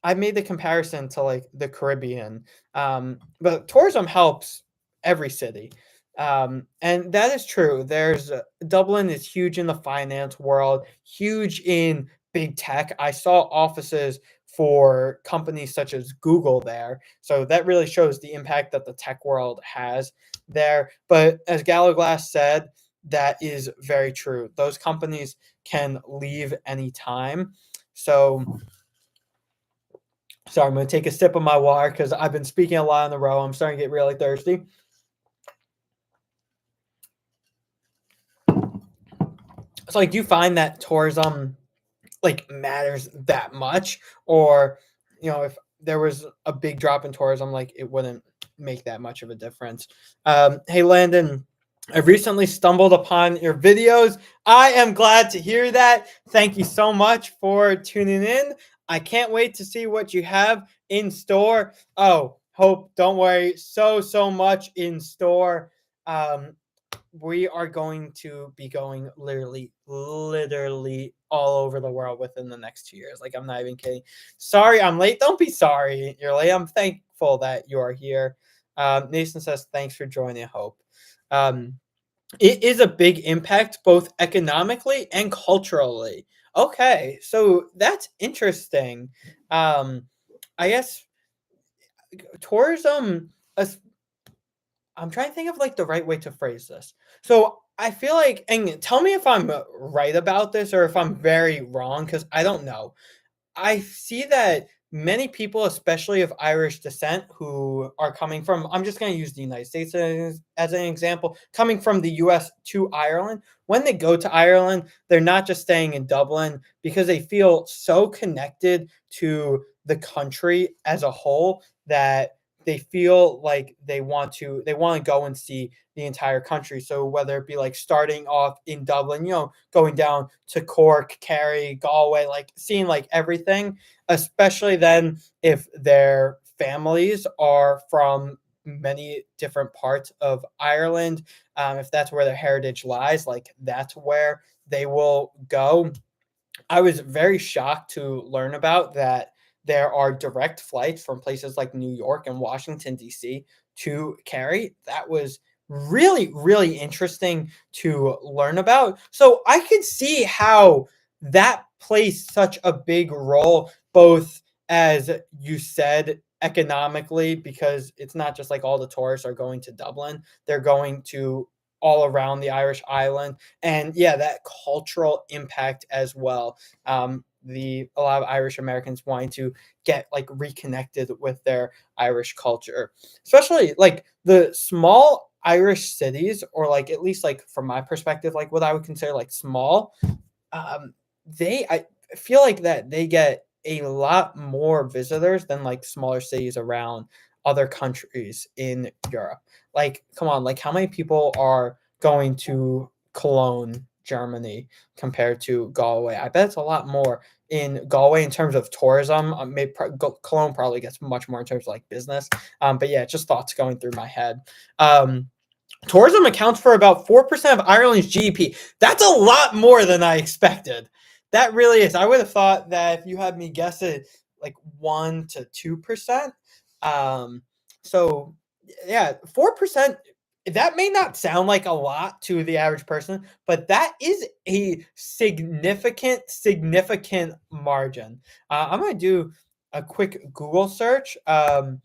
I made the comparison to like the Caribbean, but tourism helps every city, and that is true. Dublin is huge in the finance world, huge in big tech. I saw offices for companies such as Google there, so that really shows the impact that the tech world has there. But as Gallaglass said, that is very true. Those companies can leave anytime. So sorry, I'm going to take a sip of my water because I've been speaking a lot on the row. I'm starting to get really thirsty. So, like, do you find that tourism like matters that much, or if there was a big drop in tourism, like it wouldn't make that much of a difference? Hey, Landon. I recently stumbled upon your videos. I am glad to hear that. Thank you so much for tuning in. I can't wait to see what you have in store. Oh, Hope, don't worry. So much in store. Um, we are going to be going literally all over the world within the next 2 years. Like, I'm not even kidding. Sorry, I'm late. Don't be sorry you're late. I'm thankful that you are here. Nathan says, thanks for joining, Hope. It is a big impact both economically and culturally. Okay, so that's interesting. I guess tourism, I'm trying to think of like the right way to phrase this. So I feel like, and tell me if I'm right about this or if I'm very wrong, because I don't know. I see that many people, especially of Irish descent, who are coming from, I'm just going to use the United States as an example, coming from the US to Ireland, when they go to Ireland, they're not just staying in Dublin because they feel so connected to the country as a whole that they feel like they want to go and see the entire country. So whether it be like starting off in Dublin, going down to Cork, Kerry, Galway, like seeing like everything, especially then if their families are from many different parts of Ireland, if that's where their heritage lies, like that's where they will go. I was very shocked to learn about that there are direct flights from places like New York and Washington, D.C. to Cary. That was really, really interesting to learn about. So I could see how that plays such a big role, both as you said, economically, because it's not just like all the tourists are going to Dublin, they're going to all around the Irish island. And yeah, that cultural impact as well. A lot of Irish Americans wanting to get like reconnected with their Irish culture, especially like the small Irish cities, or like at least like from my perspective, like what I would consider like small. I feel like that they get a lot more visitors than like smaller cities around other countries in Europe. Like, come on, like how many people are going to Cologne Germany compared to Galway. I bet it's a lot more in Galway in terms of tourism. Cologne probably gets much more in terms of like business. But yeah, just thoughts going through my head. Tourism accounts for about 4% of Ireland's GDP. That's a lot more than I expected. That really is. I would have thought that if you had me guess it like 1 to 2%. Um, so yeah, 4%, that may not sound like a lot to the average person, but that is a significant margin. I'm going to do a quick Google search to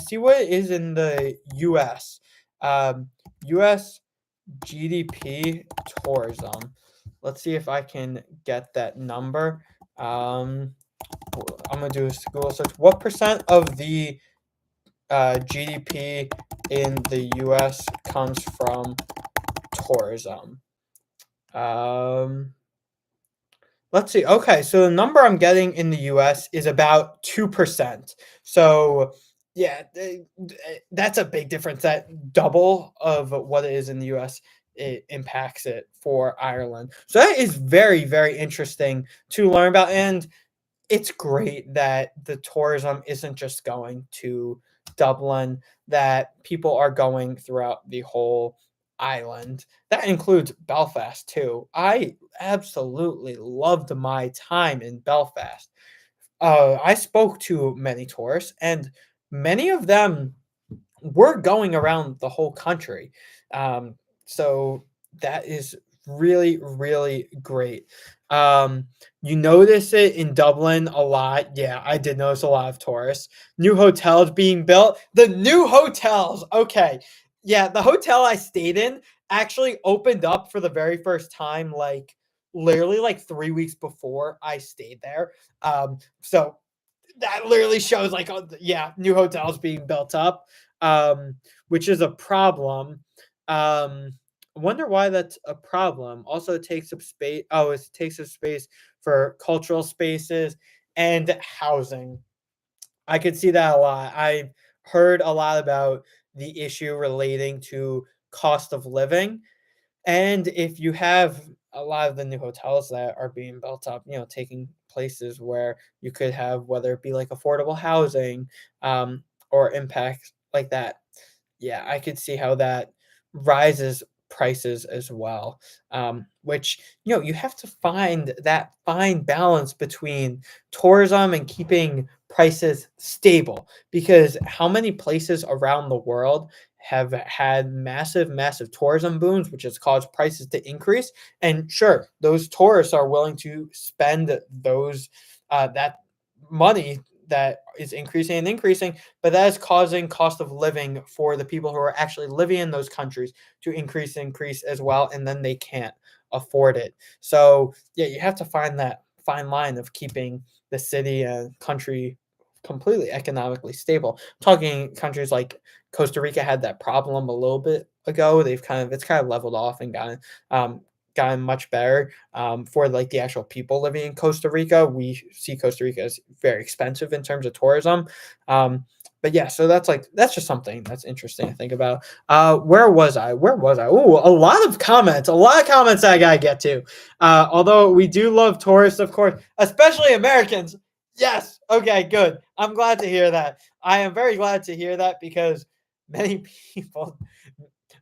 see what it is in the US. US GDP tourism. Let's see if I can get that number. I'm gonna do a Google search. What percent of the GDP in the U.S. comes from tourism? Um, let's see. Okay, so the number I'm getting in the US is about 2%. So, yeah, that's a big difference. That double of what it is in the US, it impacts it for Ireland. So that is very, very interesting to learn about. And it's great that the tourism isn't just going to Dublin, that people are going throughout the whole island. That includes Belfast too. I absolutely loved my time in Belfast. I spoke to many tourists, and many of them were going around the whole country. Um, so that is really, really great. Um, you notice it in Dublin a lot. Yeah, I did notice a lot of tourists. New hotels being built. The new hotels. Okay. Yeah, the hotel I stayed in actually opened up for the very first time, like literally like 3 weeks before I stayed there. So that literally shows like, yeah, new hotels being built up, which is a problem. I wonder why that's a problem. Also, it takes up space. Oh, it takes up space for cultural spaces and housing. I could see that a lot. I heard a lot about the issue relating to cost of living, and if you have a lot of the new hotels that are being built up, taking places where you could have, whether it be like affordable housing, or impacts like that, yeah, I could see how that rises prices as well. Which, you have to find that fine balance between tourism and keeping prices stable, because how many places around the world have had massive, massive tourism booms, which has caused prices to increase. And sure, those tourists are willing to spend that money that is increasing and increasing, but that is causing cost of living for the people who are actually living in those countries to increase as well, and then they can't afford it. So yeah, you have to find that fine line of keeping the city and country completely economically stable. Talking countries like Costa Rica had that problem a little bit ago. It's kind of leveled off and gotten much better. For like the actual people living in Costa Rica, we see Costa Rica as very expensive in terms of tourism. But yeah, so that's just something that's interesting to think about. Where was I? Oh, a lot of comments that I gotta get to. Although we do love tourists, of course, especially Americans. Yes. Okay, good. I'm glad to hear that. I am very glad to hear that, because many people,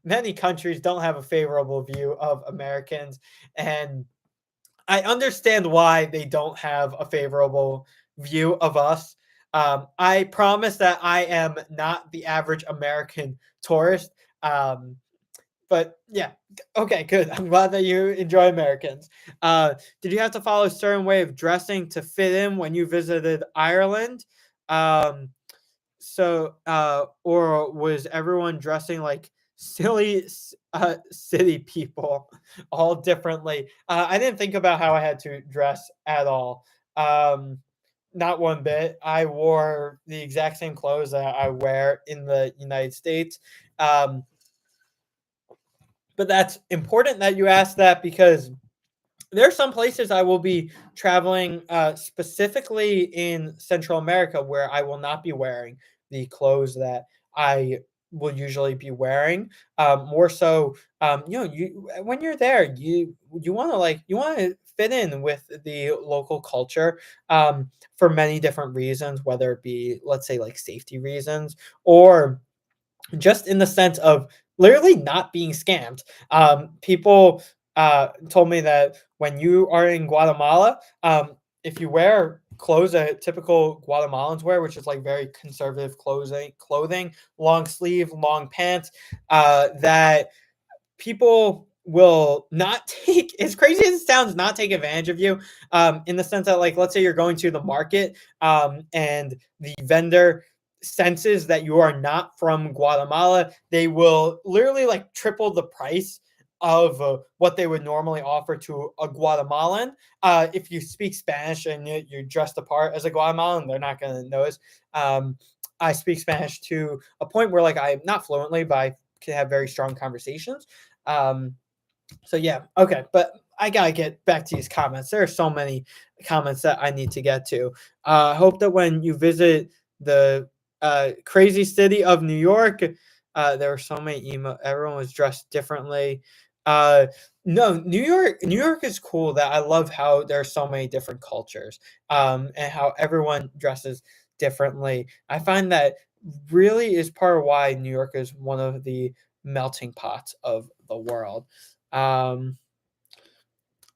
many countries don't have a favorable view of Americans. And I understand why they don't have a favorable view of us. I promise that I am not the average American tourist. Um, but yeah, okay, good. I'm glad that you enjoy Americans. Did you have to follow a certain way of dressing to fit in when you visited Ireland? Um, or was everyone dressing like silly city people all differently? I didn't think about how I had to dress at all. Um, not one bit. I wore the exact same clothes that I wear in the United States. Um, but that's important that you ask that, because there are some places I will be traveling, specifically in Central America, where I will not be wearing the clothes that I will usually be wearing. More so, you when you're there, you want to fit in with the local culture, for many different reasons, whether it be, let's say, like safety reasons, or just in the sense of literally not being scammed. People told me that when you are in Guatemala, if you wear clothes that typical Guatemalans wear, which is like very conservative clothing, long sleeve, long pants, that people will not take, as crazy as it sounds, not take advantage of you, in the sense that, like, let's say you're going to the market, and the vendor senses that you are not from Guatemala, they will literally like triple the price of what they would normally offer to a Guatemalan. If you speak Spanish and you're dressed apart as a Guatemalan, they're not going to notice. I speak Spanish to a point where, like, I'm not fluently, but I can have very strong conversations. um, so yeah, okay, but I gotta get back to these comments. There are so many comments that I need to get to. I hope that when you visit the crazy city of New York, there were so many emo. Everyone was dressed differently. Uh, no, New York is cool. That I love how there are so many different cultures, and how everyone dresses differently. I find that really is part of why New York is one of the melting pots of the world. Um,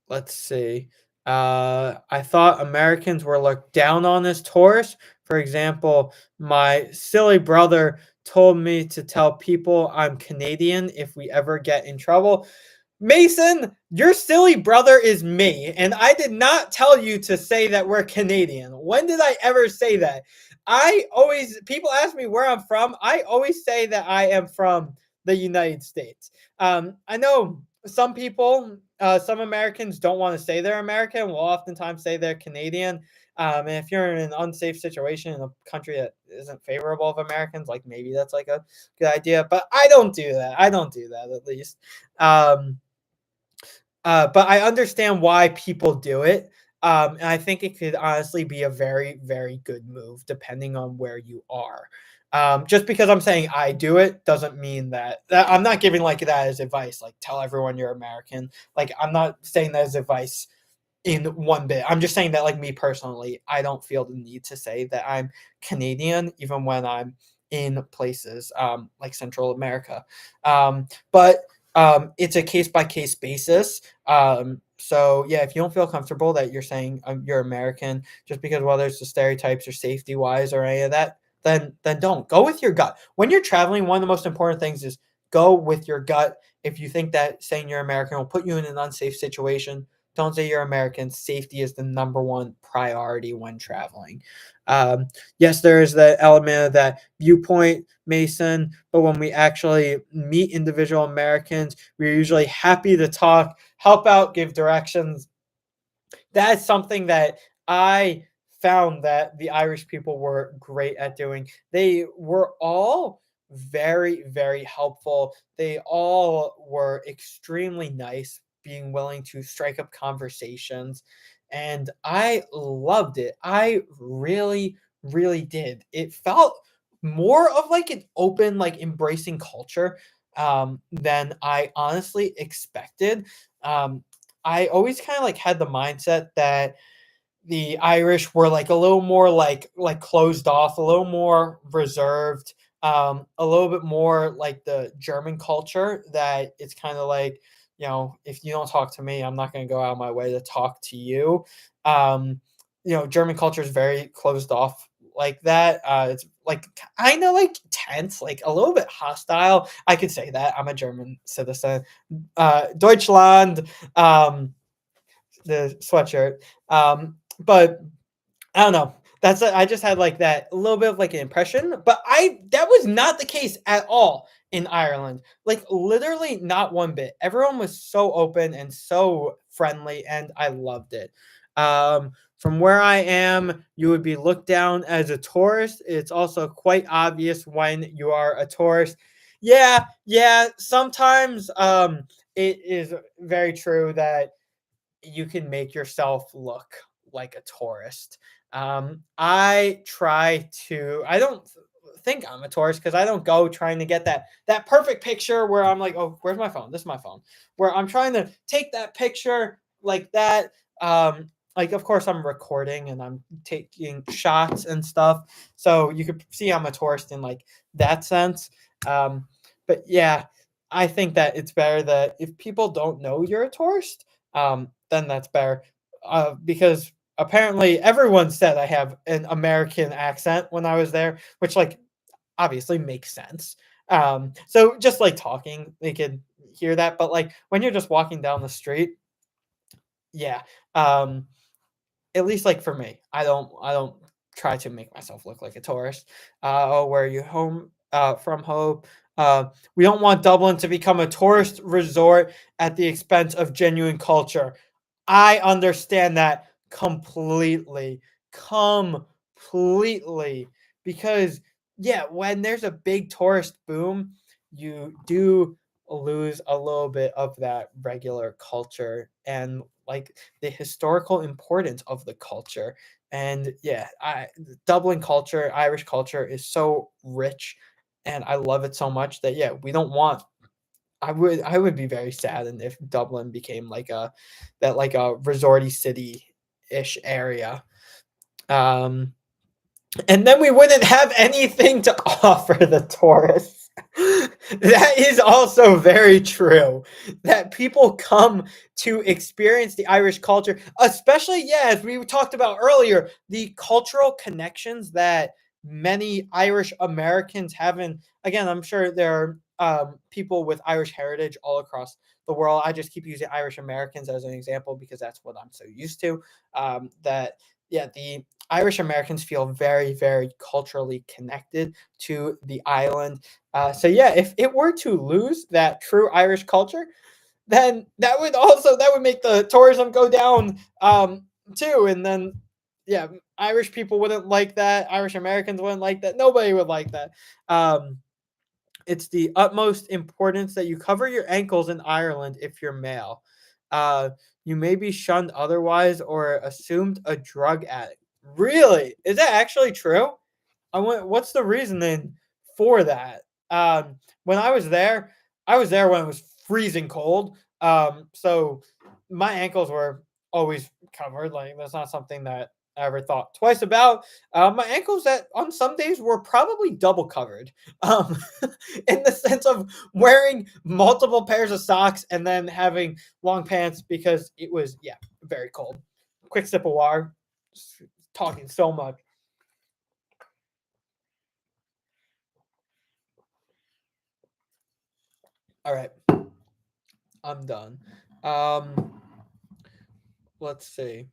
let's see. I thought Americans were looked down on as tourists. For example, my silly brother told me to tell people I'm Canadian if we ever get in trouble. Mason, your silly brother is me, and I did not tell you to say that we're Canadian. When did I ever say that? People ask me where I'm from. I always say that I am from the United States. I know some people, some Americans don't want to say they're American, will oftentimes say they're Canadian. And if you're in an unsafe situation in a country that isn't favorable of Americans, like, maybe that's like a good idea. But I don't do that. I don't do that, at least. Um, but I understand why people do it. And I think it could honestly be a very, very good move depending on where you are. Just because I'm saying I do it doesn't mean that I'm not giving like that as advice. Like, tell everyone you're American. Like, I'm not saying that as advice in one bit. I'm just saying that, like, me personally, I don't feel the need to say that I'm Canadian, even when I'm in places like Central America. But it's a case by case basis. So yeah, if you don't feel comfortable that you're saying you're American, just because whether it's the stereotypes or safety wise or any of that, then don't go with your gut. When you're traveling, one of the most important things is go with your gut. If you think that saying you're American will put you in an unsafe situation, don't say you're American. Safety is the number one priority when traveling. Um, yes, there is the element of that viewpoint, Mason, but when we actually meet individual Americans, we're usually happy to talk, help out, give directions. That is something that I found that the Irish people were great at doing. They were all very, very helpful. They all were extremely nice, being willing to strike up conversations. And I loved it. I really, really did. It felt more of like an open, like embracing culture, than I honestly expected. Um, I always kind of like had the mindset that the Irish were like a little more like closed off, a little more reserved, a little bit more like the German culture, that it's kind of like, if you don't talk to me, I'm not going to go out of my way to talk to you. Um, German culture is very closed off like that. It's like kind of like tense, like a little bit hostile. I could say that I'm a German citizen. Deutschland. The sweatshirt. But I don't know. I just had like that a little bit of like an impression, but I that was not the case at all in Ireland. Like, literally not one bit. Everyone was so open and so friendly, and I loved it. From where I am, you would be looked down as a tourist. It's also quite obvious when you are a tourist. Yeah, yeah. Sometimes it is very true that you can make yourself look like a tourist. I don't think I'm a tourist because I don't go trying to get that perfect picture where I'm like, oh, where's my phone? This is my phone. Where I'm trying to take that picture like that. Like of course I'm recording and I'm taking shots and stuff, so you could see I'm a tourist in like that sense. But yeah, I think that it's better that if people don't know you're a tourist, then that's better. Because apparently everyone said I have an American accent when I was there, which like obviously makes sense. So just like talking, they could hear that. But like when you're just walking down the street, yeah. Um, at least like for me, I don't try to make myself look like a tourist. Oh, where are you home from Hope? We don't want Dublin to become a tourist resort at the expense of genuine culture. I understand that completely. Completely. Because yeah, when there's a big tourist boom, you do lose a little bit of that regular culture and like the historical importance of the culture. And yeah, I Dublin culture, Irish culture is so rich and I love it so much that yeah, we don't want I would be very saddened if Dublin became like a resorty city ish area. Um and then we wouldn't have anything to offer the tourists. That is also very true. That people come to experience the Irish culture, especially, yeah, as we talked about earlier, the cultural connections that many Irish Americans have. And again, I'm sure there are people with Irish heritage all across the world. I just keep using Irish Americans as an example because that's what I'm so used to. That yeah, the Irish Americans feel very, very culturally connected to the island. So yeah, if it were to lose that true Irish culture, then that would make the tourism go down too. And then yeah, Irish people wouldn't like that. Irish Americans wouldn't like that. Nobody would like that. Um, it's the utmost importance that you cover your ankles in Ireland if you're male. Uh, you may be shunned otherwise or assumed a drug addict. Really? Is that actually true? I went, what's the reasoning for that? When I was there when it was freezing cold. So my ankles were always covered. Like that's not something that I ever thought twice about. My ankles that on some days were probably double covered. Um, in the sense of wearing multiple pairs of socks and then having long pants because it was yeah very cold. Quick sip of water. Talking so much. All right, I'm done. Um, let's see.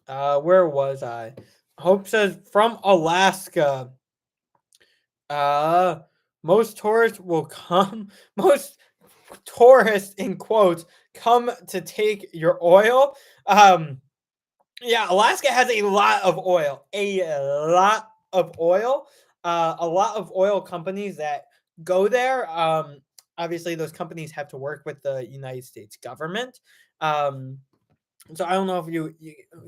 Where was I? Hope says from Alaska. Uh, most tourists will come. Most tourists in quotes come to take your oil. Yeah, Alaska has a lot of oil. A lot of oil. A lot of oil companies that go there. Obviously, those companies have to work with the United States government. Um, so I don't know if you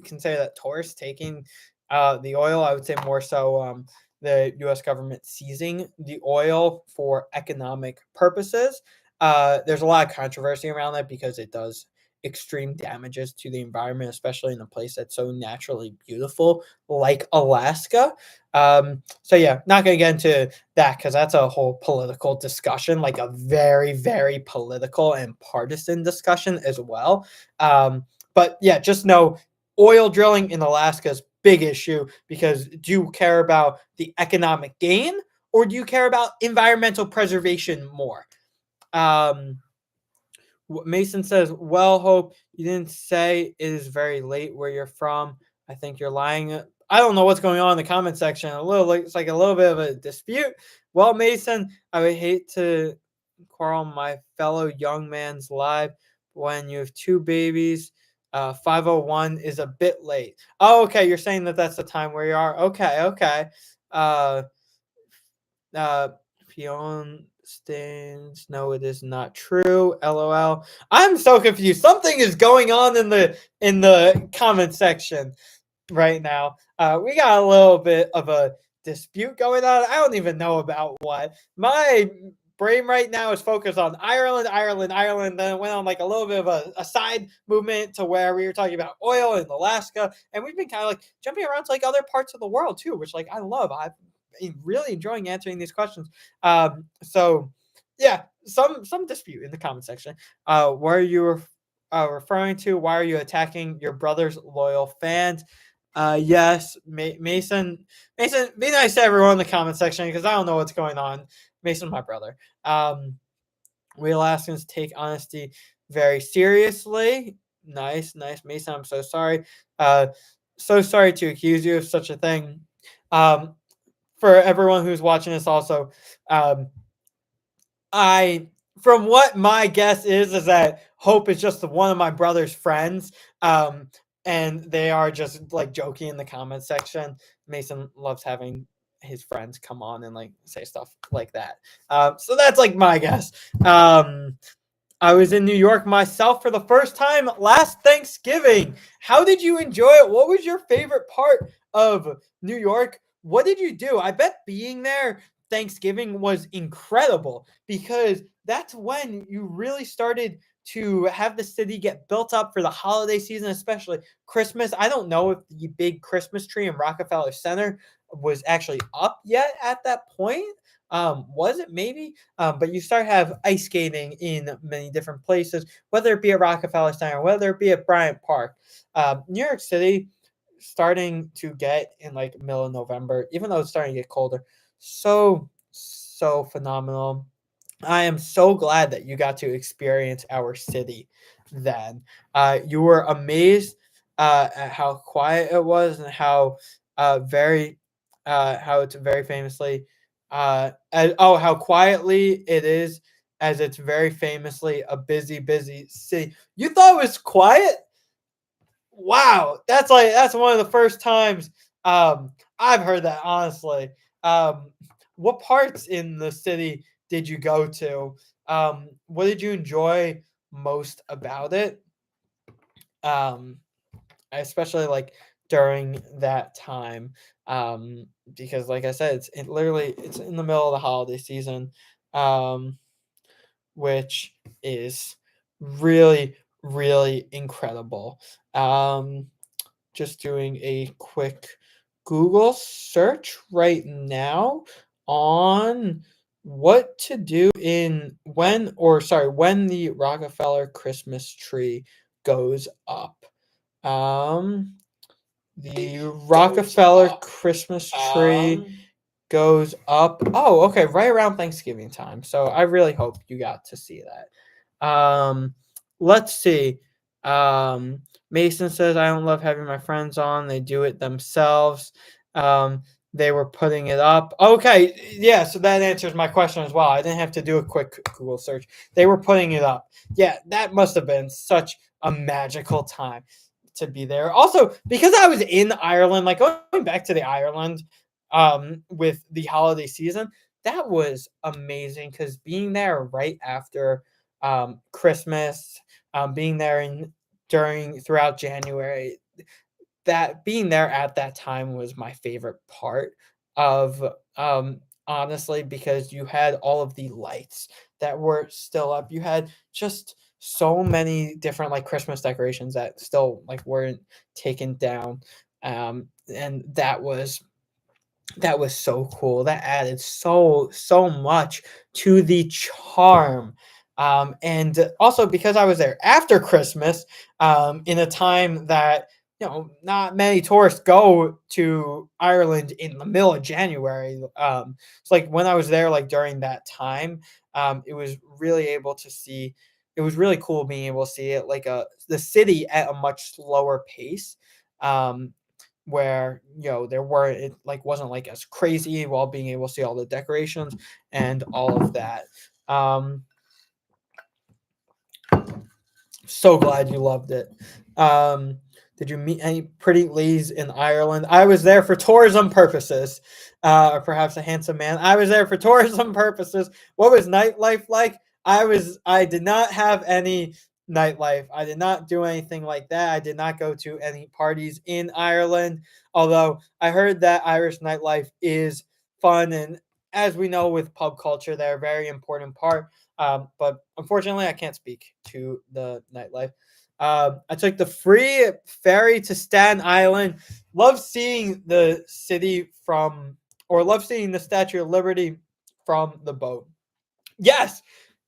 can say that tourists taking the oil. I would say more so the U.S. government seizing the oil for economic purposes. There's a lot of controversy around that because it does extreme damages to the environment, especially in a place that's so naturally beautiful like Alaska. So yeah, not gonna get into that because that's a whole political discussion, like a very, very political and partisan discussion as well. But yeah, just know oil drilling in Alaska is big issue because do you care about the economic gain or do you care about environmental preservation more? Um, Mason says, "Well, Hope, you didn't say it is very late where you're from. I think you're lying." I don't know what's going on in the comment section. A little like it's like a little bit of a dispute. Well, Mason, I would hate to quarrel my fellow young man's life when you have two babies. 5:01 is a bit late. Oh, okay. You're saying that that's the time where you are. Okay, okay. Uh, uh, Fiona Stains. No, it is not true. LOL. I'm so confused. Something is going on in the comment section right now. We got a little bit of a dispute going on. I don't even know about what. My brain right now is focused on Ireland, Ireland, Ireland. Then it went on like a little bit of a side movement to where we were talking about oil in Alaska, and we've been kind of like jumping around to like other parts of the world too, which like I love. I'm really enjoying answering these questions. So yeah, some dispute in the comment section. Where you were referring to? Why are you attacking your brother's loyal fans? Yes, Mason. Mason, be nice to everyone in the comment section because I don't know what's going on. Mason's my brother. We Alaskans take honesty very seriously. Nice, nice, Mason. I'm so sorry. So sorry to accuse you of such a thing. For everyone who's watching this, also, from what my guess is that Hope is just one of my brother's friends, and they are just like joking in the comment section. Mason loves having his friends come on and like say stuff like that. So that's like my guess. I was in New York myself for the first time last Thanksgiving. How did you enjoy it? What was your favorite part of New York? What did you do? I bet being there Thanksgiving was incredible because that's when you really started to have the city get built up for the holiday season, especially Christmas. I don't know if the big Christmas tree in Rockefeller Center was actually up yet at that point. Was it maybe? But you start have ice skating in many different places, whether it be at Rockefeller Center, whether it be at Bryant Park. New York City starting to get in like middle of November, even though it's starting to get colder. So phenomenal. I am so glad that you got to experience our city then. You were amazed at how quiet it was and how very how it's very famously how quietly it is, as it's very famously a busy city. You thought it was quiet? Wow, that's one of the first times I've heard that, honestly. What parts in the city did you go to? What did you enjoy most about it? Um, Especially like during that time, because like I said, it's in the middle of the holiday season, um, which is really incredible. Just doing a quick Google search right now on what to do when the Rockefeller Christmas tree goes up. Um, the Rockefeller Christmas tree goes up. Oh, okay, right around Thanksgiving time. So I really hope you got to see that. Let's see. Mason says, I don't love having my friends on. They do it themselves. They were putting it up. Okay, yeah, so that answers my question as well. I didn't have to do a quick Google search. They were putting it up. Yeah, that must have been such a magical time to be there. Also, because I was in Ireland, like going back to the Ireland with the holiday season, that was amazing because being there right after Christmas, being there throughout January, that being there at that time was my favorite part of honestly, because you had all of the lights that were still up. You had just so many different like Christmas decorations that still like weren't taken down. And that was so cool. That added so much to the charm. And also because I was there after Christmas, in a time that not many tourists go to Ireland in the middle of January. It's like when I was there, like during that time, it was really able to see. It was really cool being able to see it like the city at a much slower pace. Where it like wasn't like as crazy while being able to see all the decorations and all of that. So glad you loved it. Did you meet any pretty ladies in Ireland? I was there for tourism purposes, or perhaps a handsome man. I was there for tourism purposes. What was nightlife like? I did not have any nightlife. I did not do anything like that. I did not go to any parties in Ireland, although I heard that Irish nightlife is fun. And as we know, with pub culture, they're a very important part. But unfortunately, I can't speak to the nightlife. I took the free ferry to Staten Island. Love seeing the city from, or love seeing the Statue of Liberty from the boat. Yes,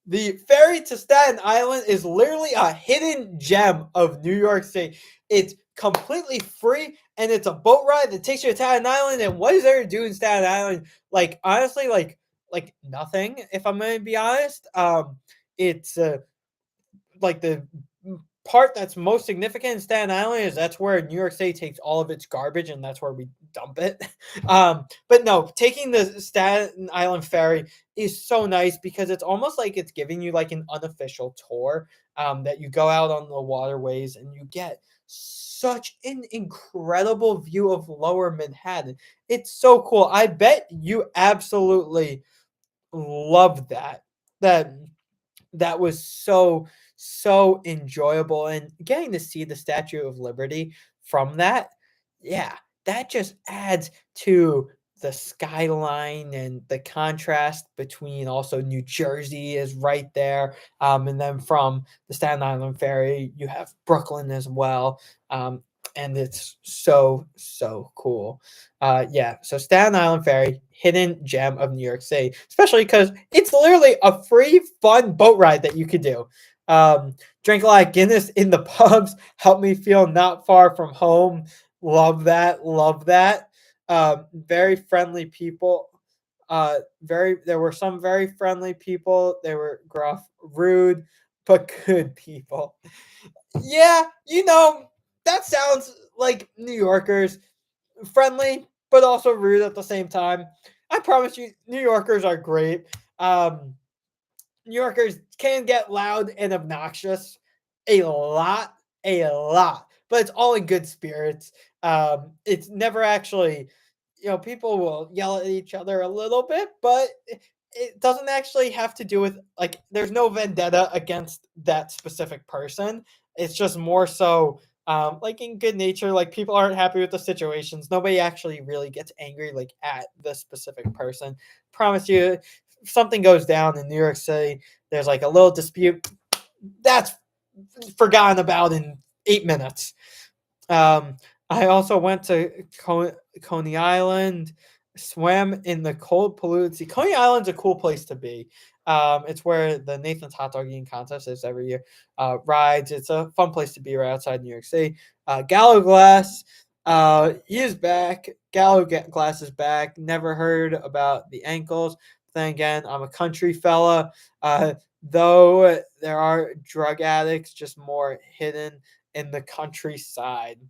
the ferry to Staten Island is literally a hidden gem of New York City. It's completely free and it's a boat ride that takes you to Staten Island. And what is there to do in Staten Island? Like honestly, like nothing. If I'm going to be honest, it's like the part that's most significant in Staten Island is that's where New York City takes all of its garbage and that's where we dump it. But no, taking the Staten Island ferry is so nice because it's almost like it's giving you like an unofficial tour, that you go out on the waterways and you get such an incredible view of lower Manhattan. It's so cool. I bet you absolutely love that. That that was so enjoyable, and getting to see the Statue of Liberty from that, yeah, that just adds to the skyline and the contrast between also New Jersey is right there, and then from the Staten Island ferry you have Brooklyn as well, and it's so cool. Yeah, so Staten Island ferry, hidden gem of New York City, especially because it's literally a free, fun boat ride that you could do. Drink a lot of Guinness in the pubs, help me feel not far from home. Love that, love that. Very friendly people. There were some very friendly people. They were gruff, rude, but good people. Yeah, that sounds like New Yorkers, friendly but also rude at the same time. I promise you, New Yorkers are great. Um, New Yorkers can get loud and obnoxious a lot, but it's all in good spirits. It's never actually, people will yell at each other a little bit, but it doesn't actually have to do with like there's no vendetta against that specific person. It's just more so like in good nature, like people aren't happy with the situations. Nobody actually really gets angry like at the specific person. Promise you, if something goes down in New York City, there's like a little dispute. That's forgotten about in 8 minutes. Um, I also went to Coney Island, swam in the cold, polluted sea. Coney Island's a cool place to be. It's where the Nathan's hot dog eating contest is every year. Rides. It's a fun place to be right outside New York City. Gallo Glass. He is back. Glass is back. Never heard about the ankles. Then again, I'm a country fella. Though there are drug addicts, just more hidden in the countryside.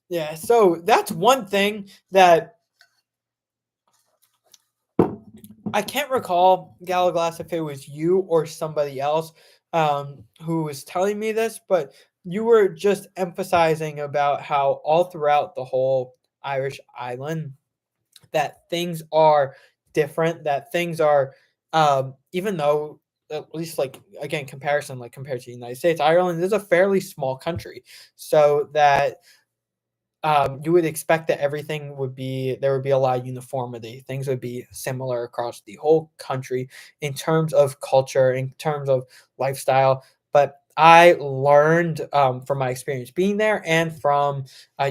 Yeah, so that's one thing that I can't recall, Galaglass, if it was you or somebody else who was telling me this, but you were just emphasizing about how all throughout the whole Irish island that things are different, that things are, even though at least like again comparison like compared to the United States, Ireland is a fairly small country, so that you would expect that everything would be there would be a lot of uniformity. Things would be similar across the whole country in terms of culture, in terms of lifestyle. But I learned from my experience being there and from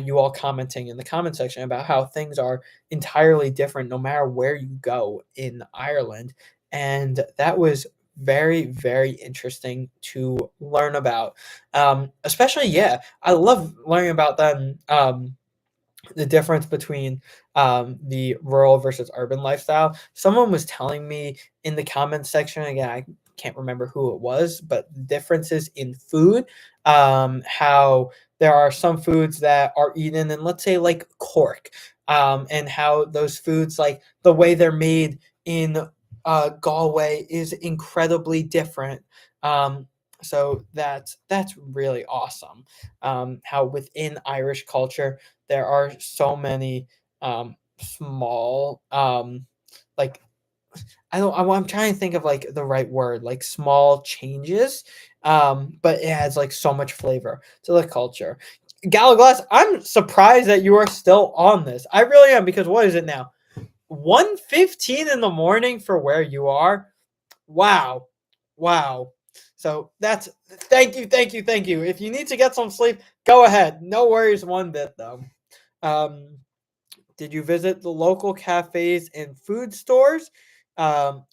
you all commenting in the comment section about how things are entirely different no matter where you go in Ireland. And that was very interesting to learn about. Especially, yeah, I love learning about them. The difference between the rural versus urban lifestyle. Someone was telling me in the comments section, again, I can't remember who it was, but differences in food, how there are some foods that are eaten in, let's say, like Cork, and how those foods, like the way they're made in Galway, is incredibly different. So that's really awesome. How within Irish culture there are so many small like I'm trying to think of like the right word, like small changes But it adds like so much flavor to the culture. Galaglass, I'm surprised that you are still on this. I really am, because what is it now? 1:15 in the morning for where you are. Wow. Wow. So that's thank you, thank you, thank you. If you need to get some sleep, go ahead. No worries one bit though. Um, did you visit the local cafes and food stores?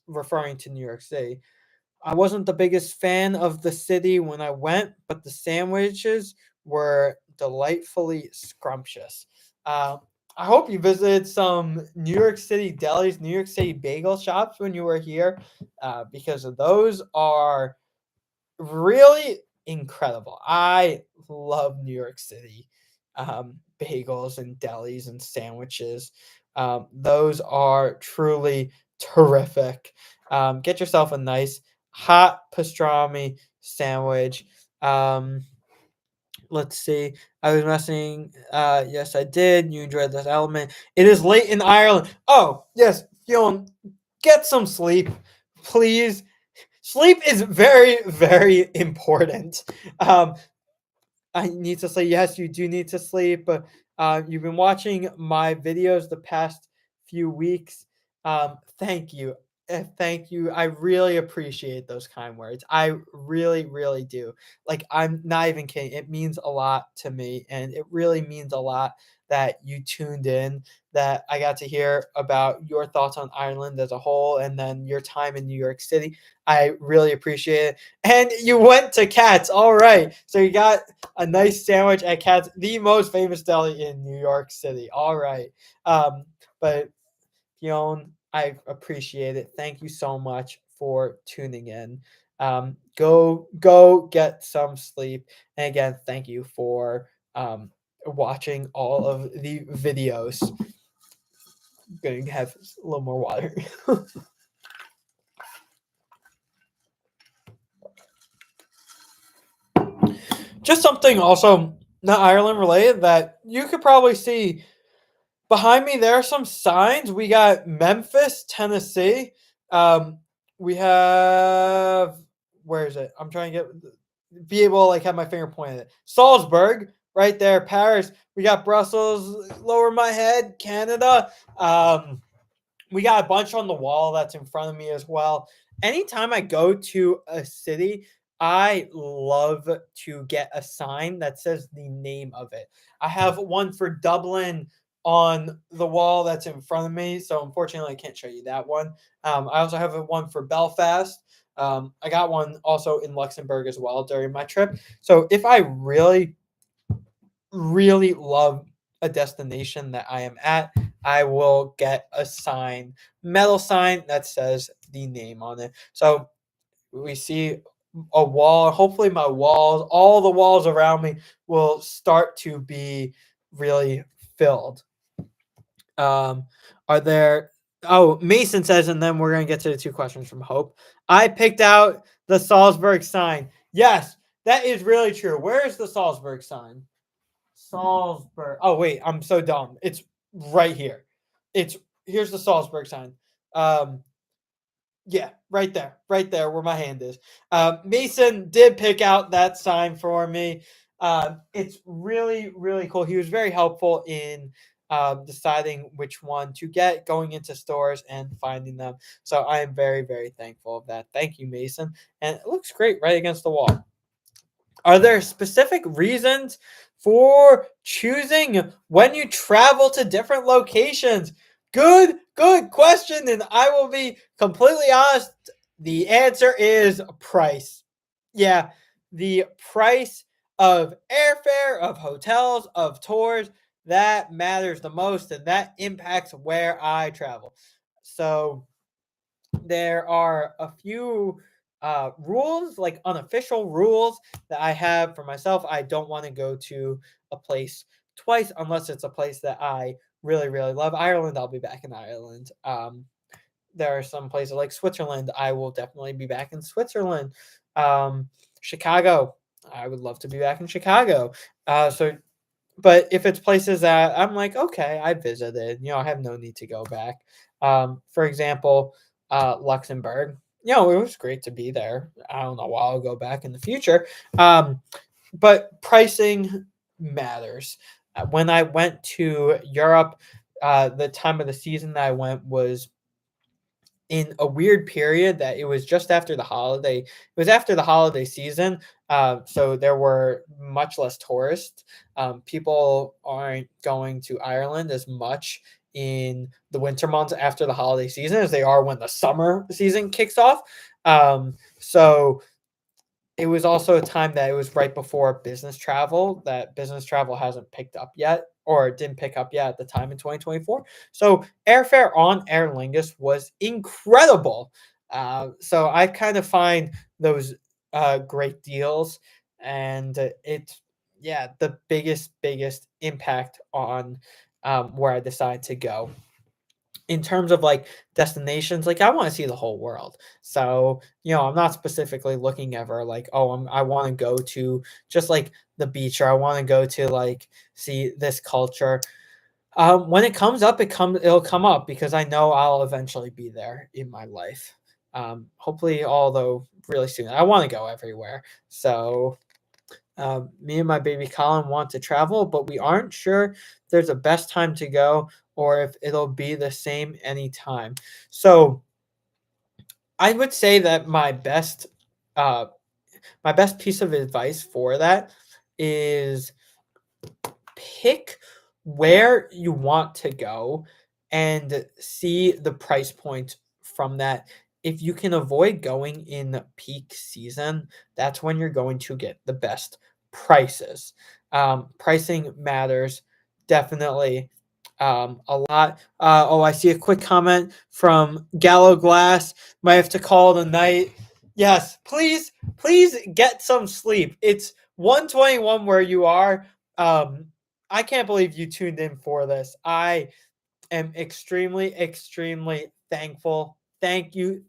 Referring to New York City. I wasn't the biggest fan of the city when I went, but the sandwiches were delightfully scrumptious. Uh, I hope you visited some New York City delis, New York City bagel shops when you were here, because those are really incredible. I love New York City bagels and delis and sandwiches. Those are truly terrific. Get yourself a nice hot pastrami sandwich. Um, let's see. I was messing. Yes, I did. You enjoyed this element. It is late in Ireland. Oh, yes, Fionn, get some sleep, please. Sleep is very, very important. Um, I need to say, yes, you do need to sleep. But you've been watching my videos the past few weeks. Thank you. Thank you. I really appreciate those kind words. I really, really do. Like, I'm not even kidding. It means a lot to me. And it really means a lot that you tuned in, that I got to hear about your thoughts on Ireland as a whole, and then your time in New York City. I really appreciate it. And you went to Cats. All right. So you got a nice sandwich at Cats, the most famous deli in New York City. All right. But Fionn, I appreciate it. Thank you so much for tuning in. Go get some sleep. And again, thank you for watching all of the videos. I'm going to have a little more water. Just something also not Ireland related that you could probably see behind me. There are some signs. We got Memphis, Tennessee. Um, we have, where is it? I'm trying to be able to like have my finger pointed at it. Salzburg, right there. Paris. We got Brussels. Lower my head. Canada. We got a bunch on the wall that's in front of me as well. Anytime I go to a city, I love to get a sign that says the name of it. I have one for Dublin on the wall that's in front of me, so unfortunately I can't show you that one. I also have one for Belfast. I got one also in Luxembourg as well during my trip. So if I really, really love a destination that I am at, I will get a sign, metal sign that says the name on it. So we see a wall. Hopefully, my walls, all the walls around me, will start to be really filled. Um, are there? Oh, Mason says, and then we're gonna get to the two questions from Hope. I picked out the Salzburg sign. Yes, that is really true. Where is the Salzburg sign? Salzburg. Oh wait, I'm so dumb. It's right here. It's Here's the Salzburg sign. Um, yeah, right there where my hand is. Mason did pick out that sign for me. It's really, really cool. He was very helpful in deciding which one to get, going into stores and finding them. So I am very, very thankful of that. Thank you, Mason. And it looks great right against the wall. Are there specific reasons for choosing when you travel to different locations? Good question. And I will be completely honest. The answer is price. Yeah, the price of airfare, of hotels, of tours, that matters the most, and that impacts where I travel. So there are a few rules, like unofficial rules, that I have for myself. I don't want to go to a place twice unless it's a place that I really, really love. Ireland, I'll be back in Ireland. There are some places like Switzerland. I will definitely be back in Switzerland. Chicago, I would love to be back in Chicago. But if it's places that I'm like, okay, I visited, I have no need to go back. For example, Luxembourg. it was great to be there. I don't know why I'll go back in the future. Um, but pricing matters. When I went to Europe, the time of the season that I went was in a weird period that it was just after the holiday. It was after the holiday season, so there were much less tourists. People aren't going to Ireland as much in the winter months after the holiday season as they are when the summer season kicks off. So it was also a time that it was right before business travel, that business travel hasn't picked up yet, or didn't pick up yet at the time in 2024. So airfare on Aer Lingus was incredible. So I kind of find those great deals, and it's, yeah, the biggest impact on where I decide to go in terms of like destinations. Like, I want to see the whole world. So I'm not specifically looking ever like, oh, I want to go to just like the beach, or I want to go to like see this culture. When it comes up, it'll come up because I know I'll eventually be there in my life. Hopefully, although really soon. I want to go everywhere. So me and my baby Colin want to travel, but we aren't sure if there's a best time to go or if it'll be the same anytime. So I would say that uh, my best piece of advice for that is pick where you want to go and see the price point from that. If you can avoid going in peak season, that's when you're going to get the best prices. Pricing matters definitely a lot. Oh, I see a quick comment from Gallo Glass. Might have to call it a night. Yes, please get some sleep. It's 1:21 where you are. Um, I can't believe you tuned in for this. I am extremely thankful. Thank you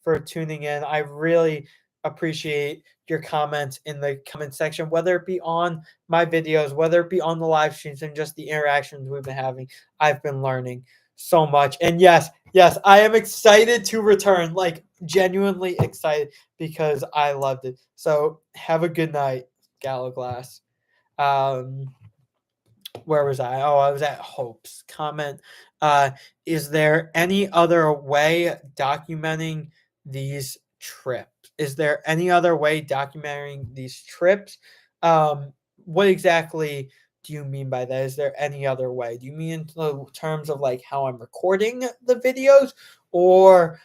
for tuning in. I really appreciate your comments in the comment section, whether it be on my videos, whether it be on the live streams, and just the interactions we've been having. I've been learning so much. And yes, I am excited to return, like genuinely excited because I loved it. So have a good night, Gallo Glass. Um, where was I? Oh, I was at Hope's comment. Uh, is there any other way documenting these trips? Is there any other way documenting these trips? What exactly do you mean by that? Is there any other way? Do you mean in the terms of like how I'm recording the videos, or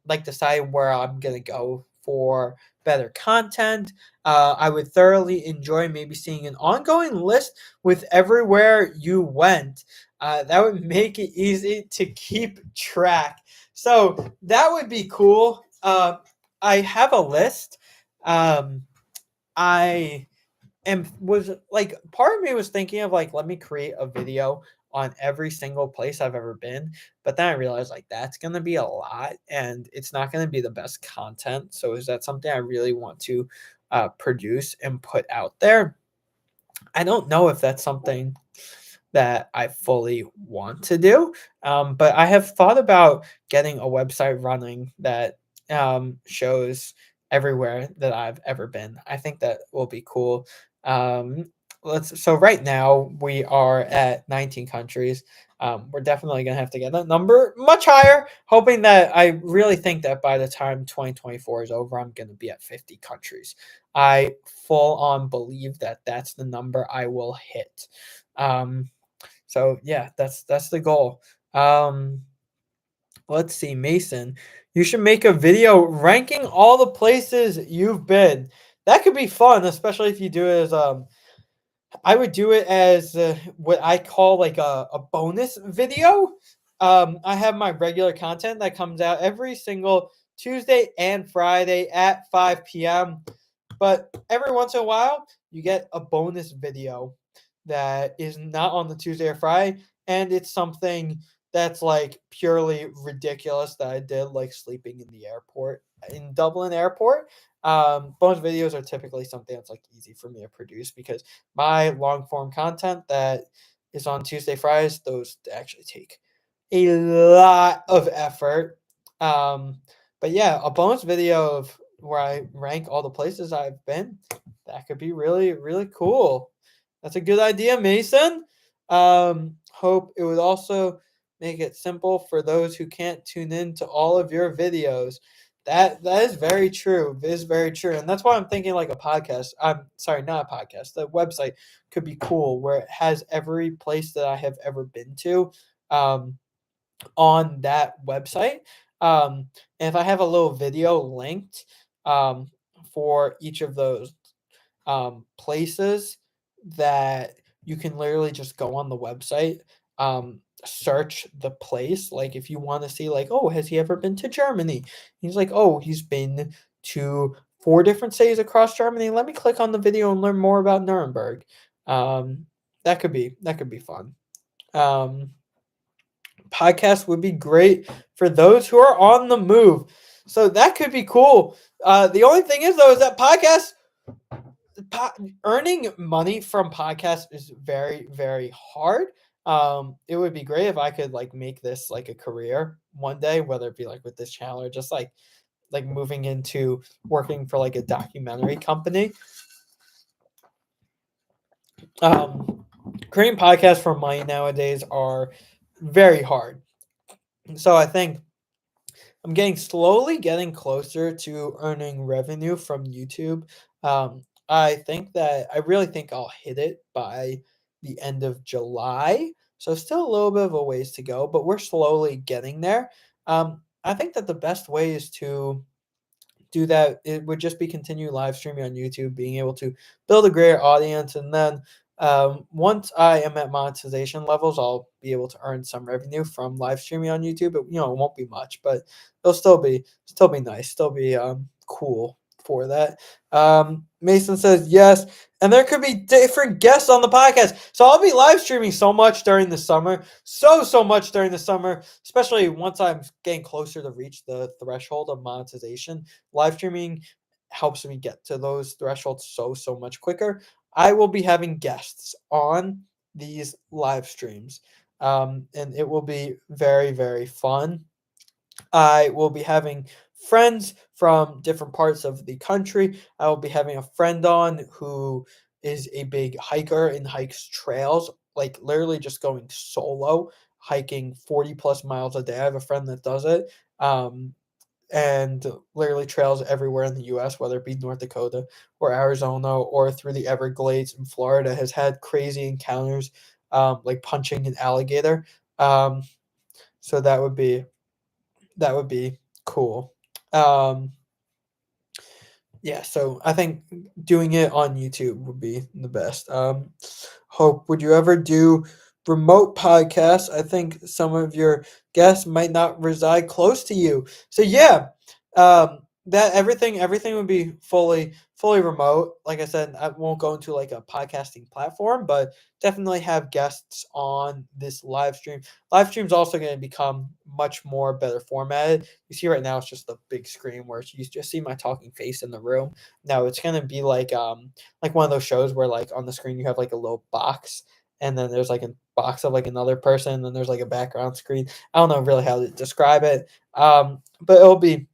like deciding where I'm gonna go for better content? I would thoroughly enjoy maybe seeing an ongoing list with everywhere you went. That would make it easy to keep track. So that would be cool. I have a list. Um, I am was like, part of me was thinking of like, let me create a video on every single place I've ever been, but then I realized like that's gonna be a lot and it's not gonna be the best content. So is that something I really want to produce and put out there? I don't know if that's something that I fully want to do. But I have thought about getting a website running that shows everywhere that I've ever been. I think that will be cool. Um, so right now we are at 19 countries. We're definitely gonna have to get that number much higher. Hoping that, I really think that by the time 2024 is over, I'm gonna be at 50 countries. I full on believe that that's the number I will hit. Um, so yeah, that's the goal. Let's see, Mason. You should make a video ranking all the places you've been. That could be fun, especially if you do it as I would do it as what I call like a bonus video. I have my regular content that comes out every single Tuesday and Friday at 5 p.m. But every once in a while, you get a bonus video that is not on the Tuesday or Friday, and it's something that's like purely ridiculous that I did, like sleeping in the airport in Dublin Airport. Bonus videos are typically something that's like easy for me to produce because my long form content that is on Tuesday, Fridays, those actually take a lot of effort. Um, but yeah, a bonus video of where I rank all the places I've been. That could be really, really cool. That's a good idea, Mason. Hope it would also make it simple for those who can't tune in to all of your videos. That is very true. It is very true. And that's why I'm thinking like a podcast. I'm sorry, not a podcast. The website could be cool where it has every place that I have ever been to. On that website. And if I have a little video linked for each of those places that you can literally just go on the website, search the place. Like if you want to see, like, oh, has he ever been to Germany? He's like, oh, he's been to 4 different cities across Germany. Let me click on the video and learn more about Nuremberg. Um, that could be fun. Um, Podcast would be great for those who are on the move. So that could be cool. The only thing is though is that earning money from podcasts is very very hard. It would be great if I could like make this like a career one day, whether it be like with this channel or just like moving into working for like a documentary company. Um, Creating podcasts for money nowadays are very hard. So I think I'm slowly getting closer to earning revenue from YouTube. I really think I'll hit it by the end of July. So still a little bit of a ways to go, but we're slowly getting there. I think that the best way is to do that, it would just be continue live streaming on YouTube, being able to build a greater audience, and then once I am at monetization levels, I'll be able to earn some revenue from live streaming on YouTube. But it won't be much, but it'll still be nice, still be cool for that. Mason says yes, and there could be different guests on the podcast. So I'll be live streaming so much during the summer, so much during the summer, especially once I'm getting closer to reach the threshold of monetization. Live streaming helps me get to those thresholds so much quicker. I will be having guests on these live streams, and it will be very very fun. I will be having friends from different parts of the country. I will be having a friend on who is a big hiker and hikes trails, like literally just going solo, hiking 40 plus miles a day. I have a friend that does it. And literally trails everywhere in the US, whether it be North Dakota or Arizona or through the Everglades in Florida, has had crazy encounters, like punching an alligator. Um, so that would be cool. Um, yeah, so I think doing it on YouTube would be the best. Hope, would you ever do remote podcasts? I think some of your guests might not reside close to you. So yeah, that everything would be fully remote. Like I said, I won't go into like a podcasting platform, but definitely have guests on this live stream. Live stream's also going to become much more better formatted. You see right now it's just the big screen where you just see my talking face in the room. No, it's gonna be like one of those shows where like on the screen you have like a little box, and then there's like a box of like another person, and then there's like a background screen. I don't know really how to describe it. But it'll be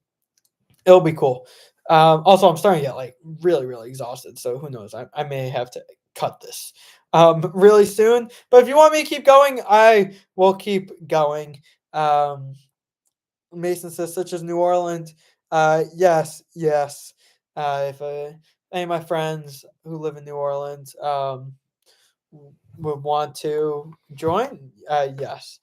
cool. Also I'm starting to get like really, really exhausted. So who knows? I may have to cut this really soon. But if you want me to keep going, I will keep going. Um Mason says, such as New Orleans. Yes, yes. If any of my friends who live in New Orleans would want to join, yes.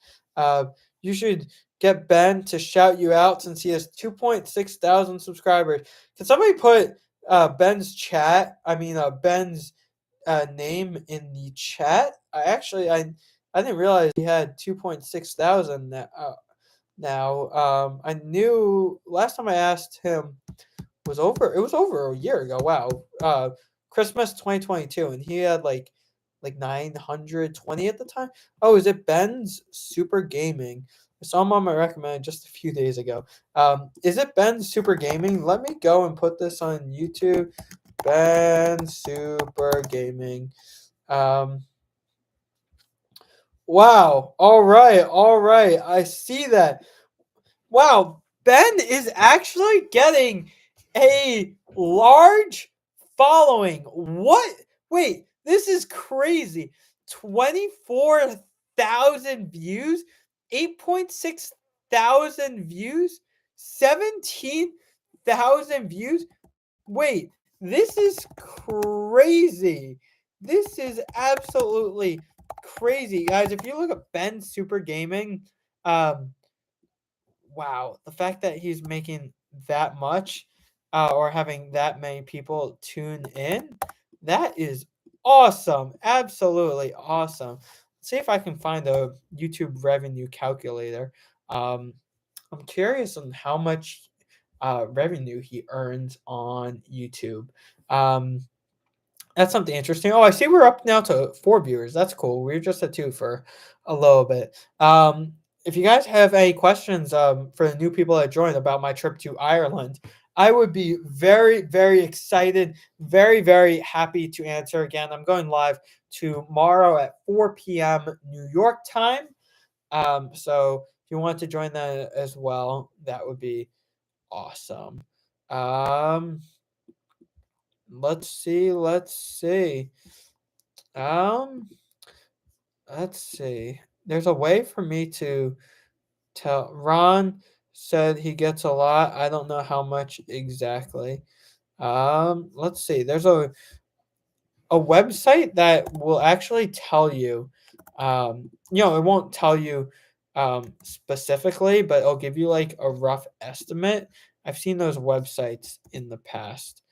You should get Ben to shout you out since he has 2.6 thousand subscribers. Can somebody put Ben's Ben's name in the chat? I didn't realize he had 2.6 thousand now. I knew last time I asked him it was over a year ago. Wow. Christmas 2022, and he had like 920 at the time. Oh, is it Ben's Super Gaming? I saw him on my recommend just a few days ago. Is it Ben's Super Gaming? Let me go and put this on YouTube. Ben Super Gaming. Wow. All right. I see that. Wow. Ben is actually getting a large following. What? Wait, this is crazy. 24,000 views, 8.6 thousand views, 17,000 views. Wait, this is crazy. This is absolutely crazy. Guys, if you look at Ben Super Gaming, um, wow, the fact that he's making that much or having that many people tune in, that is awesome. Absolutely awesome. Let's see if I can find a YouTube revenue calculator. Um, I'm curious on how much revenue he earns on YouTube. Um, that's something interesting. Oh, I see we're up now to 4 viewers. That's cool. We were just at 2 for a little bit. If you guys have any questions for the new people that joined about my trip to Ireland, I would be very, very excited, very, very happy to answer. Again, I'm going live tomorrow at 4 p.m. New York time. So if you want to join that as well, that would be awesome. Um, let's see. Um, let's see. There's a way for me to tell. Ron said he gets a lot. I don't know how much exactly. Let's see. There's a website that will actually tell you. It won't tell you specifically, but it'll give you like a rough estimate. I've seen those websites in the past.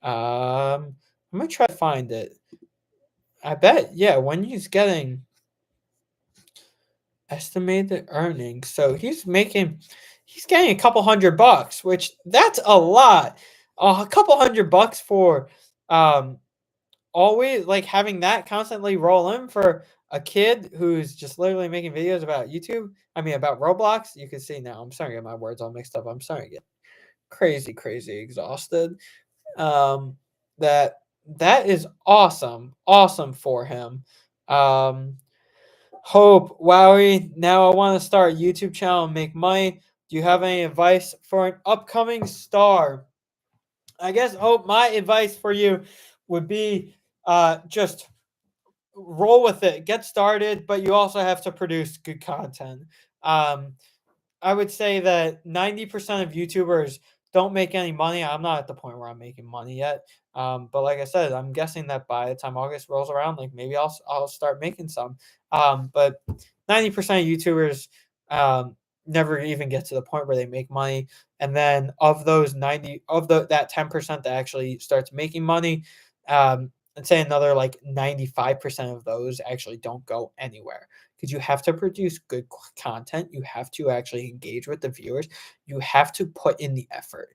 I'm gonna try to find it. I bet, yeah, when he's getting estimated earnings. So he's getting a couple $100, which that's a lot. A couple $100 for um always like having that constantly roll in for a kid who's just literally making videos about YouTube. I mean about Roblox. You can see now. I'm starting to get my words all mixed up. I'm starting to get crazy, crazy exhausted. Um that that is awesome. Awesome for him. Um Hope, Wowie, now I want to start a YouTube channel and make money. Do you have any advice for an upcoming star? I guess, Hope, my advice for you would be just roll with it, get started, but you also have to produce good content. Um, I would say that 90% of YouTubers don't make any money. I'm not at the point where I'm making money yet. But like I said, I'm guessing that by the time August rolls around, like maybe I'll start making some. But 90% of YouTubers never even get to the point where they make money. And then of those 90 of that 10% that actually starts making money, I'd say another like 95% of those actually don't go anywhere because you have to produce good content. You have to actually engage with the viewers. You have to put in the effort.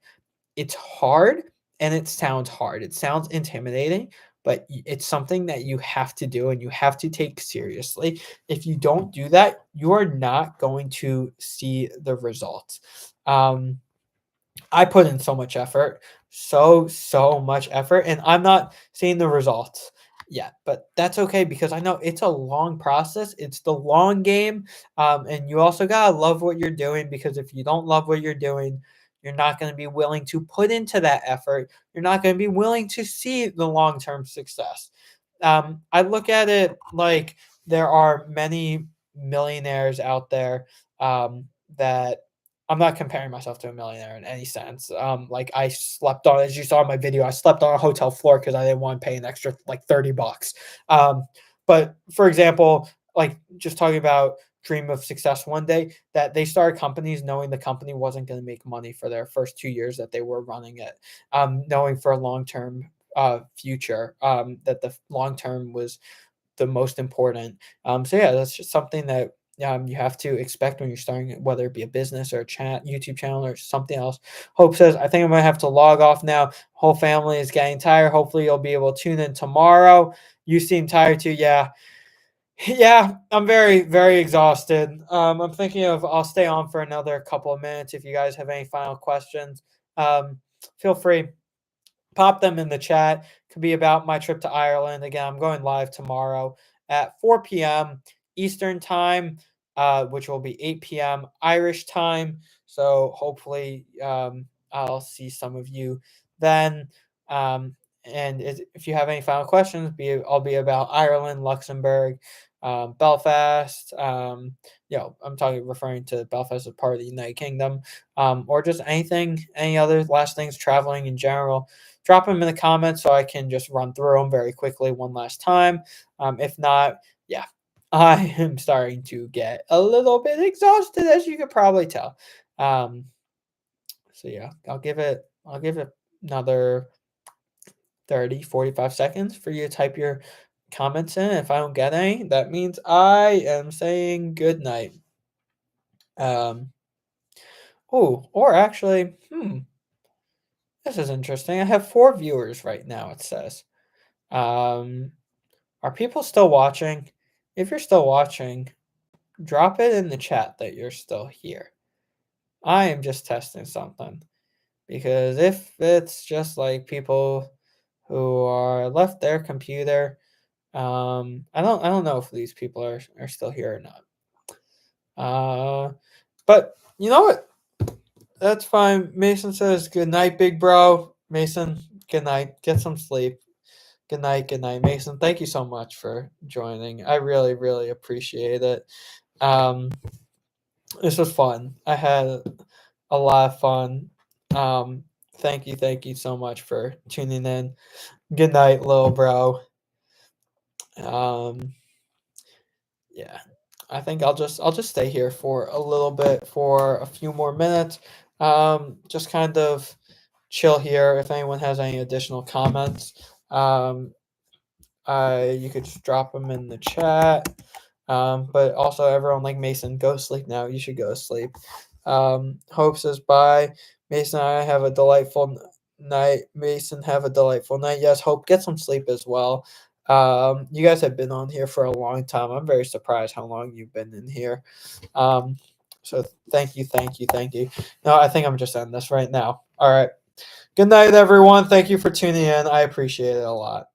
It's hard and it sounds hard. It sounds intimidating, but it's something that you have to do and you have to take seriously. If you don't do that, you are not going to see the results. I put in so much effort, so much effort, and I'm not seeing the results yet. But that's okay because I know it's a long process. It's the long game, and you also gotta love what you're doing because if you don't love what you're doing, you're not going to be willing to put into that effort. You're not going to be willing to see the long term success. I look at it like there are many millionaires out there that I'm not comparing myself to a millionaire in any sense. Like I slept on, as you saw in my video, I slept on a hotel floor because I didn't want to pay an extra like $30. Um, but for example, like just talking about dream of success one day, that they started companies knowing the company wasn't going to make money for their first 2 years that they were running it, knowing for a long term future, that the long term was the most important. So yeah, that's just something that you have to expect when you're starting, whether it be a business or a YouTube channel or something else. Hope says, I think I'm gonna have to log off now. Whole family is getting tired. Hopefully you'll be able to tune in tomorrow. You seem tired too. Yeah. Yeah, I'm very, very exhausted. I'm thinking of I'll stay on for another couple of minutes. If you guys have any final questions, feel free, pop them in the chat. Could be about my trip to Ireland. Again, I'm going live tomorrow at 4 p.m. Eastern time. which will be 8 p.m. Irish time. So hopefully, I'll see some of you then. Um, and if you have any final questions, I'll be about Ireland, Luxembourg, Belfast. I'm referring to Belfast as part of the United Kingdom, or just any other last things traveling in general. Drop them in the comments so I can just run through them very quickly one last time. If not, yeah, I am starting to get a little bit exhausted, as you could probably tell. Um, so yeah, I'll give it another 30, 45 seconds for you to type your comments in. If I don't get any, that means I am saying good night. Or actually, this is interesting. I have 4 viewers right now, it says. Um, are people still watching? If you're still watching, drop it in the chat that you're still here. I am just testing something, because if it's just like people who are left their computer, I don't know if these people are still here or not. But you know what? That's fine. Mason says good night, big bro. Mason, good night. Get some sleep. Good night, Mason. Thank you so much for joining. I really, really appreciate it. This was fun. I had a lot of fun. Thank you so much for tuning in. Good night, little bro. Um, yeah, I think I'll just stay here for a little bit, for a few more minutes. Just kind of chill here. If anyone has any additional comments, you could just drop them in the chat. But also, everyone, like Mason, go sleep now. You should go to sleep. Hope says bye. Mason and I have a delightful night. Mason, have a delightful night. Yes, Hope, get some sleep as well. You guys have been on here for a long time. I'm very surprised how long you've been in here. So thank you, thank you, thank you. No, I think I'm just ending this right now. All right. Good night, everyone. Thank you for tuning in. I appreciate it a lot.